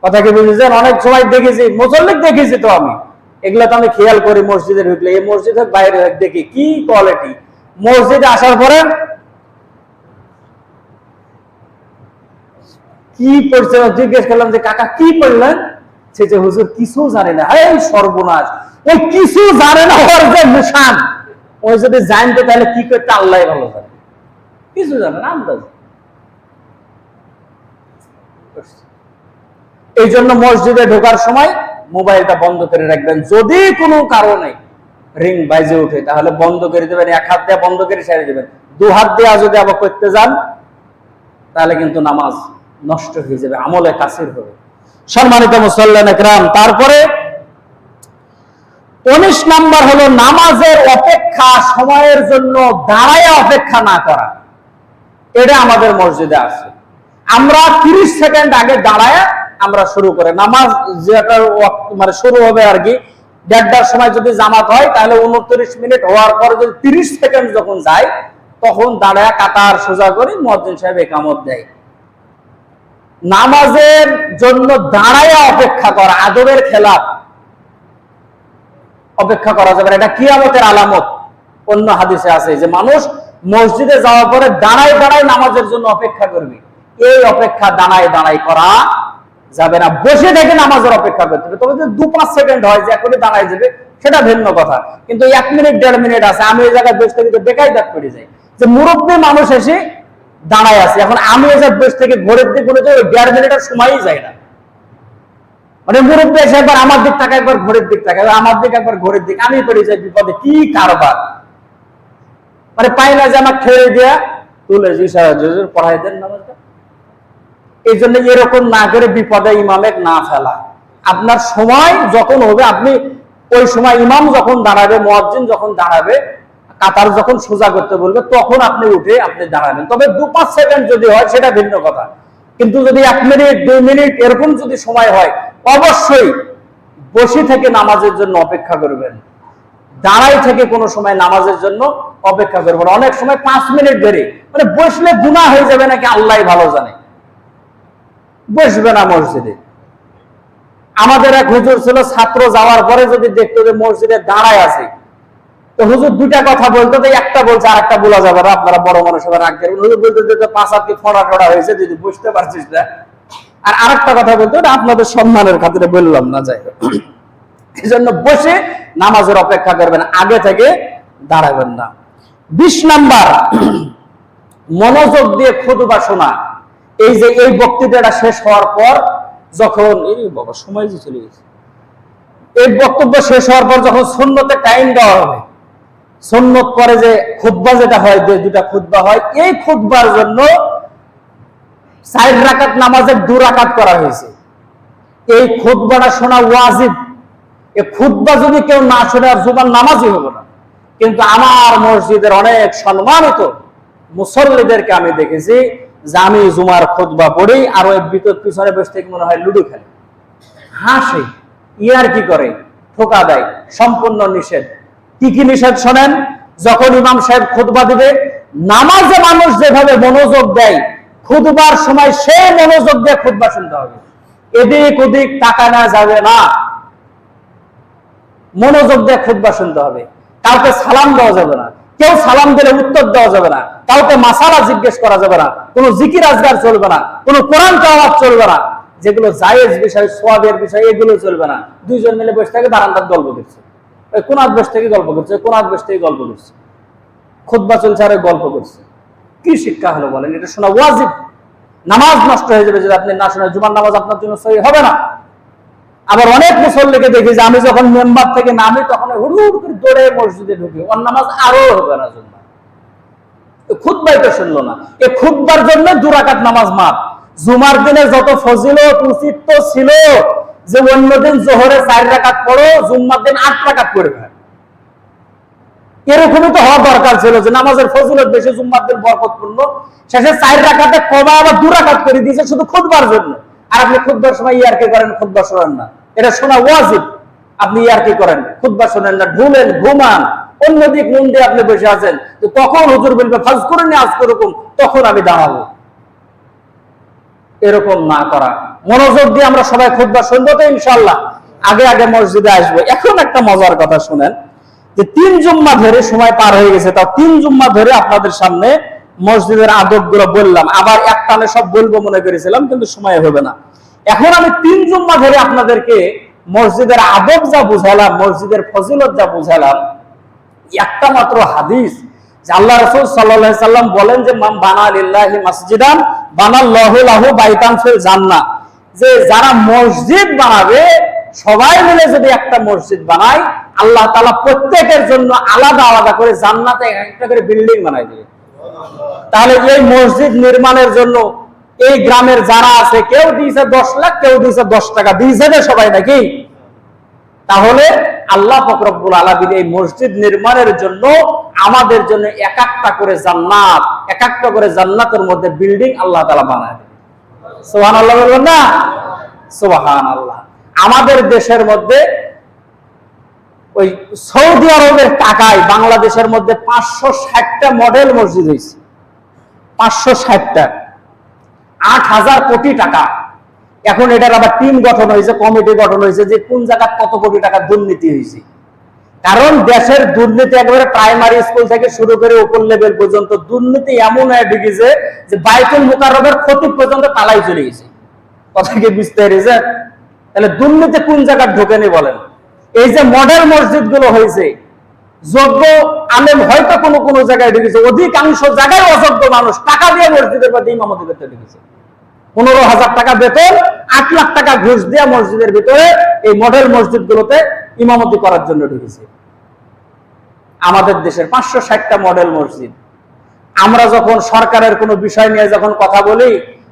A: কথা কি বুঝেছেন? অনেক সময় দেখেছি, মুসল্লি দেখেছি তো আমি, এগুলো তো আমি খেয়াল করি মসজিদে ঢুকলে, এই মসজিদের বাইরে দেখি কি কোয়ালিটি। মসজিদে আসার পরে কি পড়ছে জিজ্ঞেস করলাম যে কাকা কি পড়লেন, সে যে হুজুর কিছু জানে না। এই সর্বনাশ, ওই কিছু জানে না ওর যে মুশান, ওই যদি জানতে তাহলে কি করতে আল্লাহ ভালো জানে, কিছু জানে না আন্দাজ। এই জন্য মসজিদে ঢোকার সময় মোবাইলটা বন্ধ করে রাখবেন। যদি কোনো কারণে রিং বাজে ওঠে তাহলে বন্ধ করে দেবেন, এক হাত দিয়ে বন্ধ করে ছেড়ে দেবেন। দু হাত দিয়ে যদি আবার করতে যান তাহলে কিন্তু নামাজ নষ্ট হয়ে যাবে, আমলে কাসির হবে। সম্মানিত মুসল্লিন ইকরাম, তারপরে 19 নাম্বার হলো নামাজের অপেক্ষা সময়ের জন্য দাঁড়ায় অপেক্ষা না করা। এটা আমাদের মসজিদে আছে। আমরা 30 সেকেন্ড আগে দাঁড়ায় আমরা শুরু করে নামাজ, যেটা মানে শুরু হবে আর কি 1:30টার সময় যদি জামাত হয় তাহলে 29 মিনিট হওয়ার পরে যদি 30 সেকেন্ড যখন যায় তখন দাঁড়ায় কাতার সোজা করে মুয়াজ্জিন সাহেব ইকামত দেয়। নামাজের জন্য দাঁড়ায় অপেক্ষা করা আদবের খেলাফ, অপেক্ষা করা যাবে না, এটা কিয়ামতের আলামত। অন্য হাদিসে আছে যে মানুষ মসজিদে যাওয়ার পরে দাঁড়ায় দাঁড়ায় নামাজের জন্য অপেক্ষা করবে। এই অপেক্ষা দাঁড়ায় দাঁড়ায় করা যাবে না, বসে থেকে নামাজের অপেক্ষা করতে হবে। তবে যদি 2-5 সেকেন্ড হয় যে এখনই দাঁড়ায় যাবে সেটা ভিন্ন কথা, কিন্তু 1 মিনিট 1.5 মিনিট আছে। আমি এই জায়গায় বসে থেকে বেকাই দাঁত পড়ে যাই যে মুরব্বী মানুষ এসে দাঁড়ায় আছে, এখন আমি এসে বসে থেকে ঘোরের দিক বলে 1.5 মিনিটের সময়ই যায় না। মানে মুরব্বী এসে একবার আমার দিক তাকায়, একবার ঘোরের দিক তাকায়, আমার দিক একবার ঘোরের দিক, আমি পড়ে যাই বিপদে। কি কারবার, মানে পাই না যে আমার ঠেলে দেয়া তুলে পড়াই দেন নামাজটা। এই জন্য এরকম না করে বিপদে ইমামের না ফেলা। আপনার সময় যখন হবে, আপনি ওই সময় ইমাম যখন দাঁড়াবে, মুয়াজ্জিন যখন দাঁড়াবে, কাতার যখন সোজা করতে বলবে তখন আপনি উঠে আপনি দাঁড়াবেন। তবে 2-5 সেকেন্ড যদি হয় সেটা ভিন্ন কথা, কিন্তু যদি 1 মিনিট 2 মিনিট এরকম যদি সময় হয় অবশ্যই বসে থেকে নামাজের জন্য অপেক্ষা করবেন। দাঁড়াই থেকে কোনো সময় নামাজের জন্য অপেক্ষা করবেন। অনেক সময় 5 মিনিট ধরে, মানে বসলে গুনাহ হয়ে যাবে নাকি আল্লাহই ভালো জানে, বসবে না মসজিদে। আমাদের এক হুজুর ছিল, ছাত্র যাওয়ার পরে যদি দেখতো যে মসজিদে দাঁড়ায় আছে তো হুজুর 2টা কথা বলতো, তো একটা বলছে আর একটা বলা যাবে না, আপনারা বড় মানুষ হবেন রাখবেন। হুজুর বলতো যে 5 হাতে ফোড়া টোড়া হয়েছে, যদি বুঝতে পারছিস না। আর আরেকটা কথা বলতো, এটা আপনাদের সম্মানের খাতিরে বললাম না, যাই হোক। এই জন্য বসে নামাজের অপেক্ষা করবেন, আগে থেকে দাঁড়াবেন না। 20 নাম্বার মনোযোগ দিয়ে খুতবা শোনা। এই যে এই বক্তৃতাটা শেষ হওয়ার পর যখন বাবা সময় যে চলে গেছে, এই বক্তব্য শেষ হওয়ার পর যখন সুন্নতে টাইম দেওয়া হবে, সুন্নত পরে যে খুতবা যেটা হয়, যে 2টা খুতবা হয়, এই খুতবার জন্য 4 রাকাত নামাজের 2 রাকাত করা হয়েছে। এই খুতবাটা শোনা ওয়াজিব। এই খুতবা যদি কেউ না শোনে আর জুমার নামাজই হবে না। কিন্তু আমার মসজিদের অনেক সম্মানিত মুসল্লিদেরকে আমি দেখেছি যে আমি জুমার খুতবা পড়ি আর ওই ভিতর পিছনে বসে থেকে মনে হয় লুডো খেলে, হাসে, ইয়ার কি করে, ঠোকা দেয়। সম্পূর্ণ নিষেধ। কি কি নিষেধ শোনেন? যখন ইমাম সাহেব খুতবা দিবে, নামাজে মানুষ যেভাবে মনোযোগ দেয়, খুতবার সময় সে মনোযোগ দিয়ে খুতবা শুনতে হবে। এদিক ওদিক তাকানো যাবে না, মনোযোগ দিয়ে খুতবা শুনতে হবে। কাউকে সালাম দেওয়া যাবে না, কেউ সালাম দিলে উত্তর দেওয়া যাবে না, কাউকে মাসালা জিজ্ঞেস করা যাবে না, কোনো জিকির আজগার চলবে না, কোনো কোরআন তেলাওয়াত চলবে না, যেগুলো জায়েজ বিষয়, সওয়াবের বিষয়, এগুলো চলবে না। 2 জন মিলে বসে থেকে বারান্দার গল্প করছে, ওই কোন বসে থেকে গল্প করছে, কোন বসে থেকে গল্প করছে, খুতবা চলছে আর গল্প করছে। কি শিক্ষা হলো বলেন? এটা শোনা ওয়াজিব। নামাজ নষ্ট হয়ে যাবে যদি আপনি না শোনেন, জুমার নামাজ আপনার জন্য সহি হবে না। আবার অনেক মুসল্লিকে দেখি যে আমি যখন মেম্বার থেকে নামি তখন হুড় করে দৌড়ে মসজিদে ঢুকি, ওর নামাজ আরো হবে না। জন্য খুতবাই তো শুনলো না। এই খুতবার জন্য 2 রাকাত নামাজ মাপ। জুমার দিনে যত ফজিলত উচিত তো ছিল যে অন্যদিন জোহরে 4 রাকাত পড়ো, জুম্মার দিন 8 রাকাত পড়বে। এরকমই তো হওয়া দরকার ছিল যে নামাজের ফজিলত বেশি, জুম্মার দিন বরকতপূর্ণ। শেষে 4 রাকাতে কমা আবার 2 রাকাত করে দিয়েছে শুধু খুতবার জন্য। আর আপনি খুতবার সময় ইয়ারকে করেন, খুতবা শোনেন না। এটা শোনা ওয়াজিব। আপনি আর কি করেন, খুতবা শোনেন না, ঢুলেন, ঘুমান, অন্যদিক মন দিয়ে আপনি বসে আছেন, তো কখন হুজুর বলবে ফাজ করে নি আজ করুন, তখন আমি দাঁড়াবো। এরকম না করা, মনোযোগ দিয়ে আমরা সবাই খুতবা শুনবো তো ইনশাআল্লাহ, আগে আগে মসজিদে আসবো। এখন একটা মজার কথা শুনেন, যে 3 জুম্মা ধরে সময় পার হয়ে গেছে, তাও 3 জুম্মা ধরে আপনাদের সামনে মসজিদের আদব গুলো বললাম, আবার এক টানে সব বলবো মনে করেছিলাম, কিন্তু সময় হবে না। এখন আমি 3 জুম্মা ধরে আপনাদেরকে মসজিদের আদব যা বুঝালাম, মসজিদের ফজিলত যা বুঝালাম, একটা মাত্র হাদিস যে আল্লাহ রাসূল সাল্লাল্লাহু আলাইহি সাল্লাম বলেন যে মান বানা লিল্লাহি মাসজিদান বানাল্লাহু লাহু বাইতান ফিল জান্নাহ, যে যারা মসজিদ বানাবে, সবাই মিলে যদি একটা মসজিদ বানায়, আল্লাহ তাআলা প্রত্যেকের জন্য আলাদা আলাদা করে জান্নাতে একটা করে বিল্ডিং বানায় দিবে। তাহলে এই মসজিদ নির্মাণের জন্য এই গ্রামের যারা আছে, কেউ দিয়েছে 10 লাখ, কেউ দিয়েছে 10 টাকা, দিয়েছে না সবাই নাকি? তাহলে আল্লাহ পাক রব্বুল আলামিন এই মসজিদ নির্মাণের জন্য আমাদের জন্য এক একটা করে জান্নাত, এক একটা করে জান্নাতের মধ্যে বিল্ডিং আল্লাহ তাআলা বানায় দেবে। সুবহানাল্লাহ বলবেন না? সুবহানাল্লাহ। আমাদের দেশের মধ্যে ওই সৌদি আরবের টাকায় বাংলাদেশের মধ্যে 560টা মডেল মসজিদ হয়েছে, 560টা, 8,000 কোটি টাকা। এখন এটার আবার টিম গঠন হয়েছে, কমিটি গঠন হয়েছে, যে কোন জায়গায় কত কোটি টাকা দুর্নীতি হয়েছে। কারণ দেশের দুর্নীতি একেবারে প্রাইমারি স্কুল থেকে শুরু করে উপর লেভেল পর্যন্ত দুর্নীতি এমন হয়ে ঢুকেছে যে বাইতুল মুকাররমের ক্ষতি পর্যন্ত তালাই চলে গেছে। কথা কি বুঝতে পেরেছে? তাহলে দুর্নীতি কোন জায়গায় ঢোকেনি বলেন? এই যে মডেল মসজিদ গুলো হয়েছে, যোগ্য আলেম হয়তো কোনো কোনো জায়গায় ঢুকেছে, অধিকাংশ জায়গায় অযোগ্য মানুষ টাকা দিয়ে মসজিদের মধ্যে ইমামতি করতে ঢুকেছে। 15,000 টাকা বেতন, 8 লাখ টাকা ঘুষ দিয়ে মসজিদের ভিতরে এই মডেল মসজিদ গুলোতে ইমামতি করার জন্য ঢুকেছে। আমাদের দেশের 560টা মডেল মসজিদ। আমরা যখন সরকারের কোনো বিষয় নিয়ে যখন কথা বলি,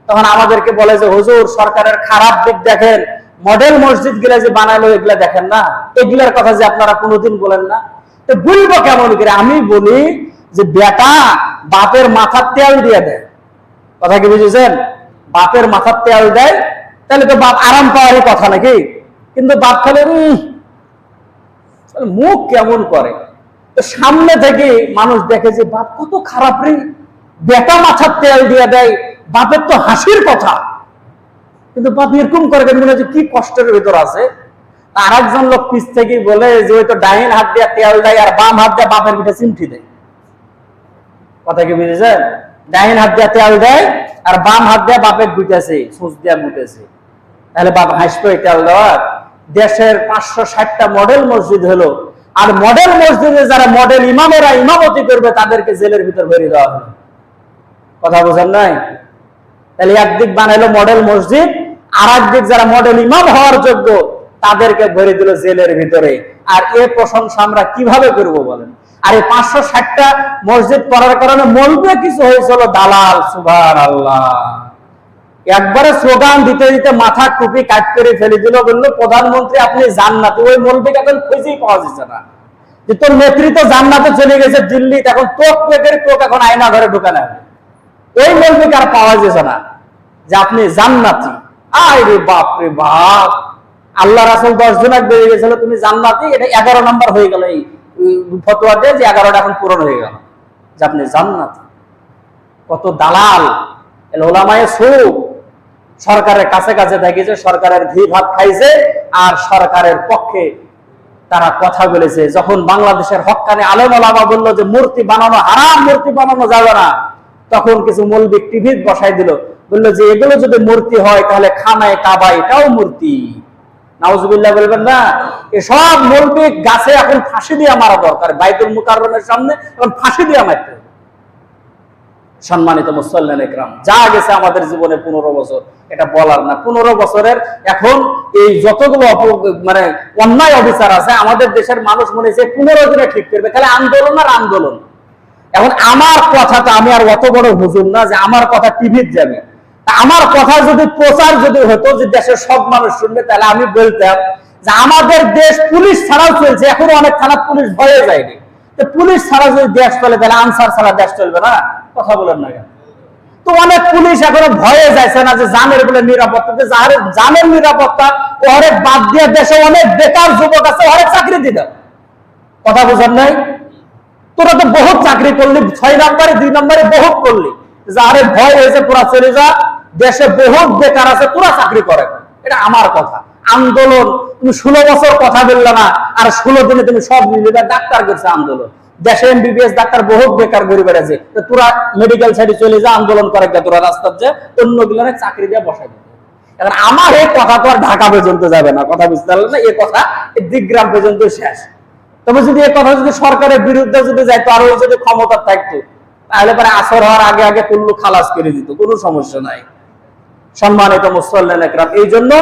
A: তখন আমাদেরকে বলে যে হুজুর সরকারের খারাপ দিক দেখেন, মডেল মসজিদ গুলা যে বানালো এগুলা দেখেন না, এগুলার কথা যে আপনারা কোনোদিন বলেন না। তো বলবো কেমন করে? আমি বলি যে বেটা বাপের মাথার তেল দিয়ে দেয়। কথা কি বুঝেছেন? বাপের মাথার তেল দেয়, তাহলে তো বাপ আরাম পাওয়ারই কথা নাকি? কিন্তু বাপ খালে মুখ কেমন করে, তো সামনে থেকে মানুষ দেখে যে বাপ কত খারাপ রে, বেটা মাথার তেল দিয়ে দেয়, বাপের তো হাসির কথা, কিন্তু বাপ এরকম করে মনে হচ্ছে কি কষ্টের ভিতর আছে। আর একজন লোক পিছ থেকে বলে যে ওই তো ডাইন হাত দিয়ে তেল দেয় আর বাম হাত দিয়ে বাপের পিঠে চিমটি দেয়। কথা কি বুঝেছেন? ডাইন হাত দিয়ে তেল দেয় আর বাম হাত দিয়ে বাপের গুটেছে, সুচ দিয়ে গুটেছে। তাহলে বাপ হাসবে তেল দেওয়ার? দেশের 560টা মডেল মসজিদ হলো, আর মডেল মসজিদে যারা মডেল ইমামেরা ইমামতি করবে তাদেরকে জেলের ভিতর ভরে দেওয়া হলো। কথা বোঝেন নাই? তাহলে একদিক বানাইলো মডেল মসজিদ, আর একদিক যারা মডেল ইমাম হওয়ার যোগ্য তাদেরকে ভরে দিল জেলের ভিতরে। আর এই প্রশংসা আমরা কিভাবে করব বলেন? আর এই 560টা মসজিদ করার কারণে মৌলবি কিছু হয়েছিল দালাল। সুবহানাল্লাহ। একবারে স্লোগান দিতে দিতে মাথা টুপি কাট করে ফেলে দিল, বললো প্রধানমন্ত্রী আপনি জান্নাতে। ওই মৌলবিকে এখন খুঁজেই পাওয়া যাচ্ছে না, যে তোর নেতৃত্ব জান্নাতে চলে গেছে দিল্লি, এখন তোক এখন আয়না ঘরে ঢুকানো হবে। ওই মৌলবিকে আর পাওয়া যাচ্ছে না যে আপনি জান্নাতি। আয় রে বাপ রে বাপ, আল্লাহ রাসূল 10 জনাক বেরিয়ে গেছিল তুমি জান্নাতি, এটা 11 নাম্বার হয়ে গেল এই ফতোয়া দিয়ে, যে 11টা এখন পূরণ হয়ে গেল যে আপনি জান্নাতি। কত দালাল ওলামায়ে সু সরকারের কাছে কাছে থাকিছে, সরকারের ঘি ভাত খাইছে, আর সরকারের পক্ষে তারা কথা বলেছে। যখন বাংলাদেশের হক্কানি আলেম ওলামা বললো যে মূর্তি বানানো হারাম, মূর্তি বানানো যাবে না, তখন কিছু মৌলবি টিভি বসাই দিল, বললো যে এগুলো যদি মূর্তি হয় তাহলে খানায় কাবা এটাও মূর্তি। নাউজুবিল্লাহ বলবেন না? এসব মৌলবি গাছে এখন ফাঁসি দিয়ে মারা দরকার, বাইতুল মুকাররমের সামনে এখন ফাঁসি দিয়ে মারতে। সম্মানিত মুসল্লিয়ান ইকরাম, যা গেছে আমাদের জীবনে 15 বছর, এটা বলার না। 15 বছরের এখন এই যতগুলো মানে অন্যায় অবিচার আছে আমাদের দেশের মানুষ মনে হচ্ছে 15 দিনে ঠিক করবে, তাহলে আন্দোলন আর আন্দোলন। এখন আমার কথাটা, আমি আর অত বড় হুজুর না যে আমার কথা টিভিতে যাবে। আমার কথা যদি প্রচার যদি হতো যে দেশের সব মানুষ শুনবে, তাহলে আমি বলতাম যে আমাদের দেশ পুলিশ ছাড়াও চলছে, এখনো অনেক থানা পুলিশ ভয়ে যায়নি। পুলিশ ছাড়া যদি দেশ চলে তাহলে আনসার ছাড়া দেশ চলবে না। কথা বলেন না কেন? তো অনেক পুলিশ এখনো ভয়ে যাইছে না যে জানের বলে নিরাপত্তা, জানের নিরাপত্তা ওরে বাদ দিয়ে দেশে অনেক বেকার যুবক আছে, ওরে চাকরি দিতে। কথা বোঝার নাই? তোরা তো বহুত চাকরি করলি, 6 নম্বরে 2 নম্বরে বহুত করলি, যারে ভয় হয়েছে তোরা চলে যা, দেশে বহুত বেকার আছে, তোরা চাকরি করে। এটা আমার কথা। আন্দোলন তুমি 16 বছর কথা বললে না, আর 16 দিনে তুমি সব মিলিয়ে ডাক্তার করছে আন্দোলন। দেশে এমবিবিএস ডাক্তার বহুত বেকার ঘুরে বেড়াচ্ছে, তোরা মেডিকেল সাইডে চলে যা, আন্দোলন করে তোরা রাস্তার যে অন্য গুলারে চাকরি দিয়ে বসাই দিবে। এখন আমার এই কথা তো আর ঢাকা পর্যন্ত যাবে না, কথা বুঝতে পারলে না? এই কথা দিগ্রাম পর্যন্ত শেষ। তবে যদি এই কথা যদি সরকারের বিরুদ্ধে যদি যাইতো, আর ওই যদি ক্ষমতা থাকতো, তাহলে পরে আসর হওয়ার আগে আগে কুল্লু খালাস করে দিত, কোনো সমস্যা নাই। সম্মানিত মুসল্লিন একরাম, এই জন্য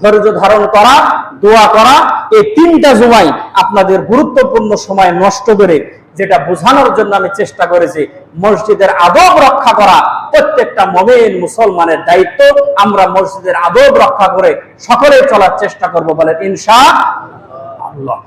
A: ধৈর্য ধারণ করা, দোয়া করা, এই 3টা জুমাই আপনাদের গুরুত্বপূর্ণ সময় নষ্ট করে যেটা বোঝানোর জন্য আমি চেষ্টা করেছি, মসজিদের আদব রক্ষা করা প্রত্যেকটা মুমিন মুসলমানের দায়িত্ব। আমরা মসজিদের আদব রক্ষা করে সকলে চলার চেষ্টা করব বলেন ইনশাআল্লাহ।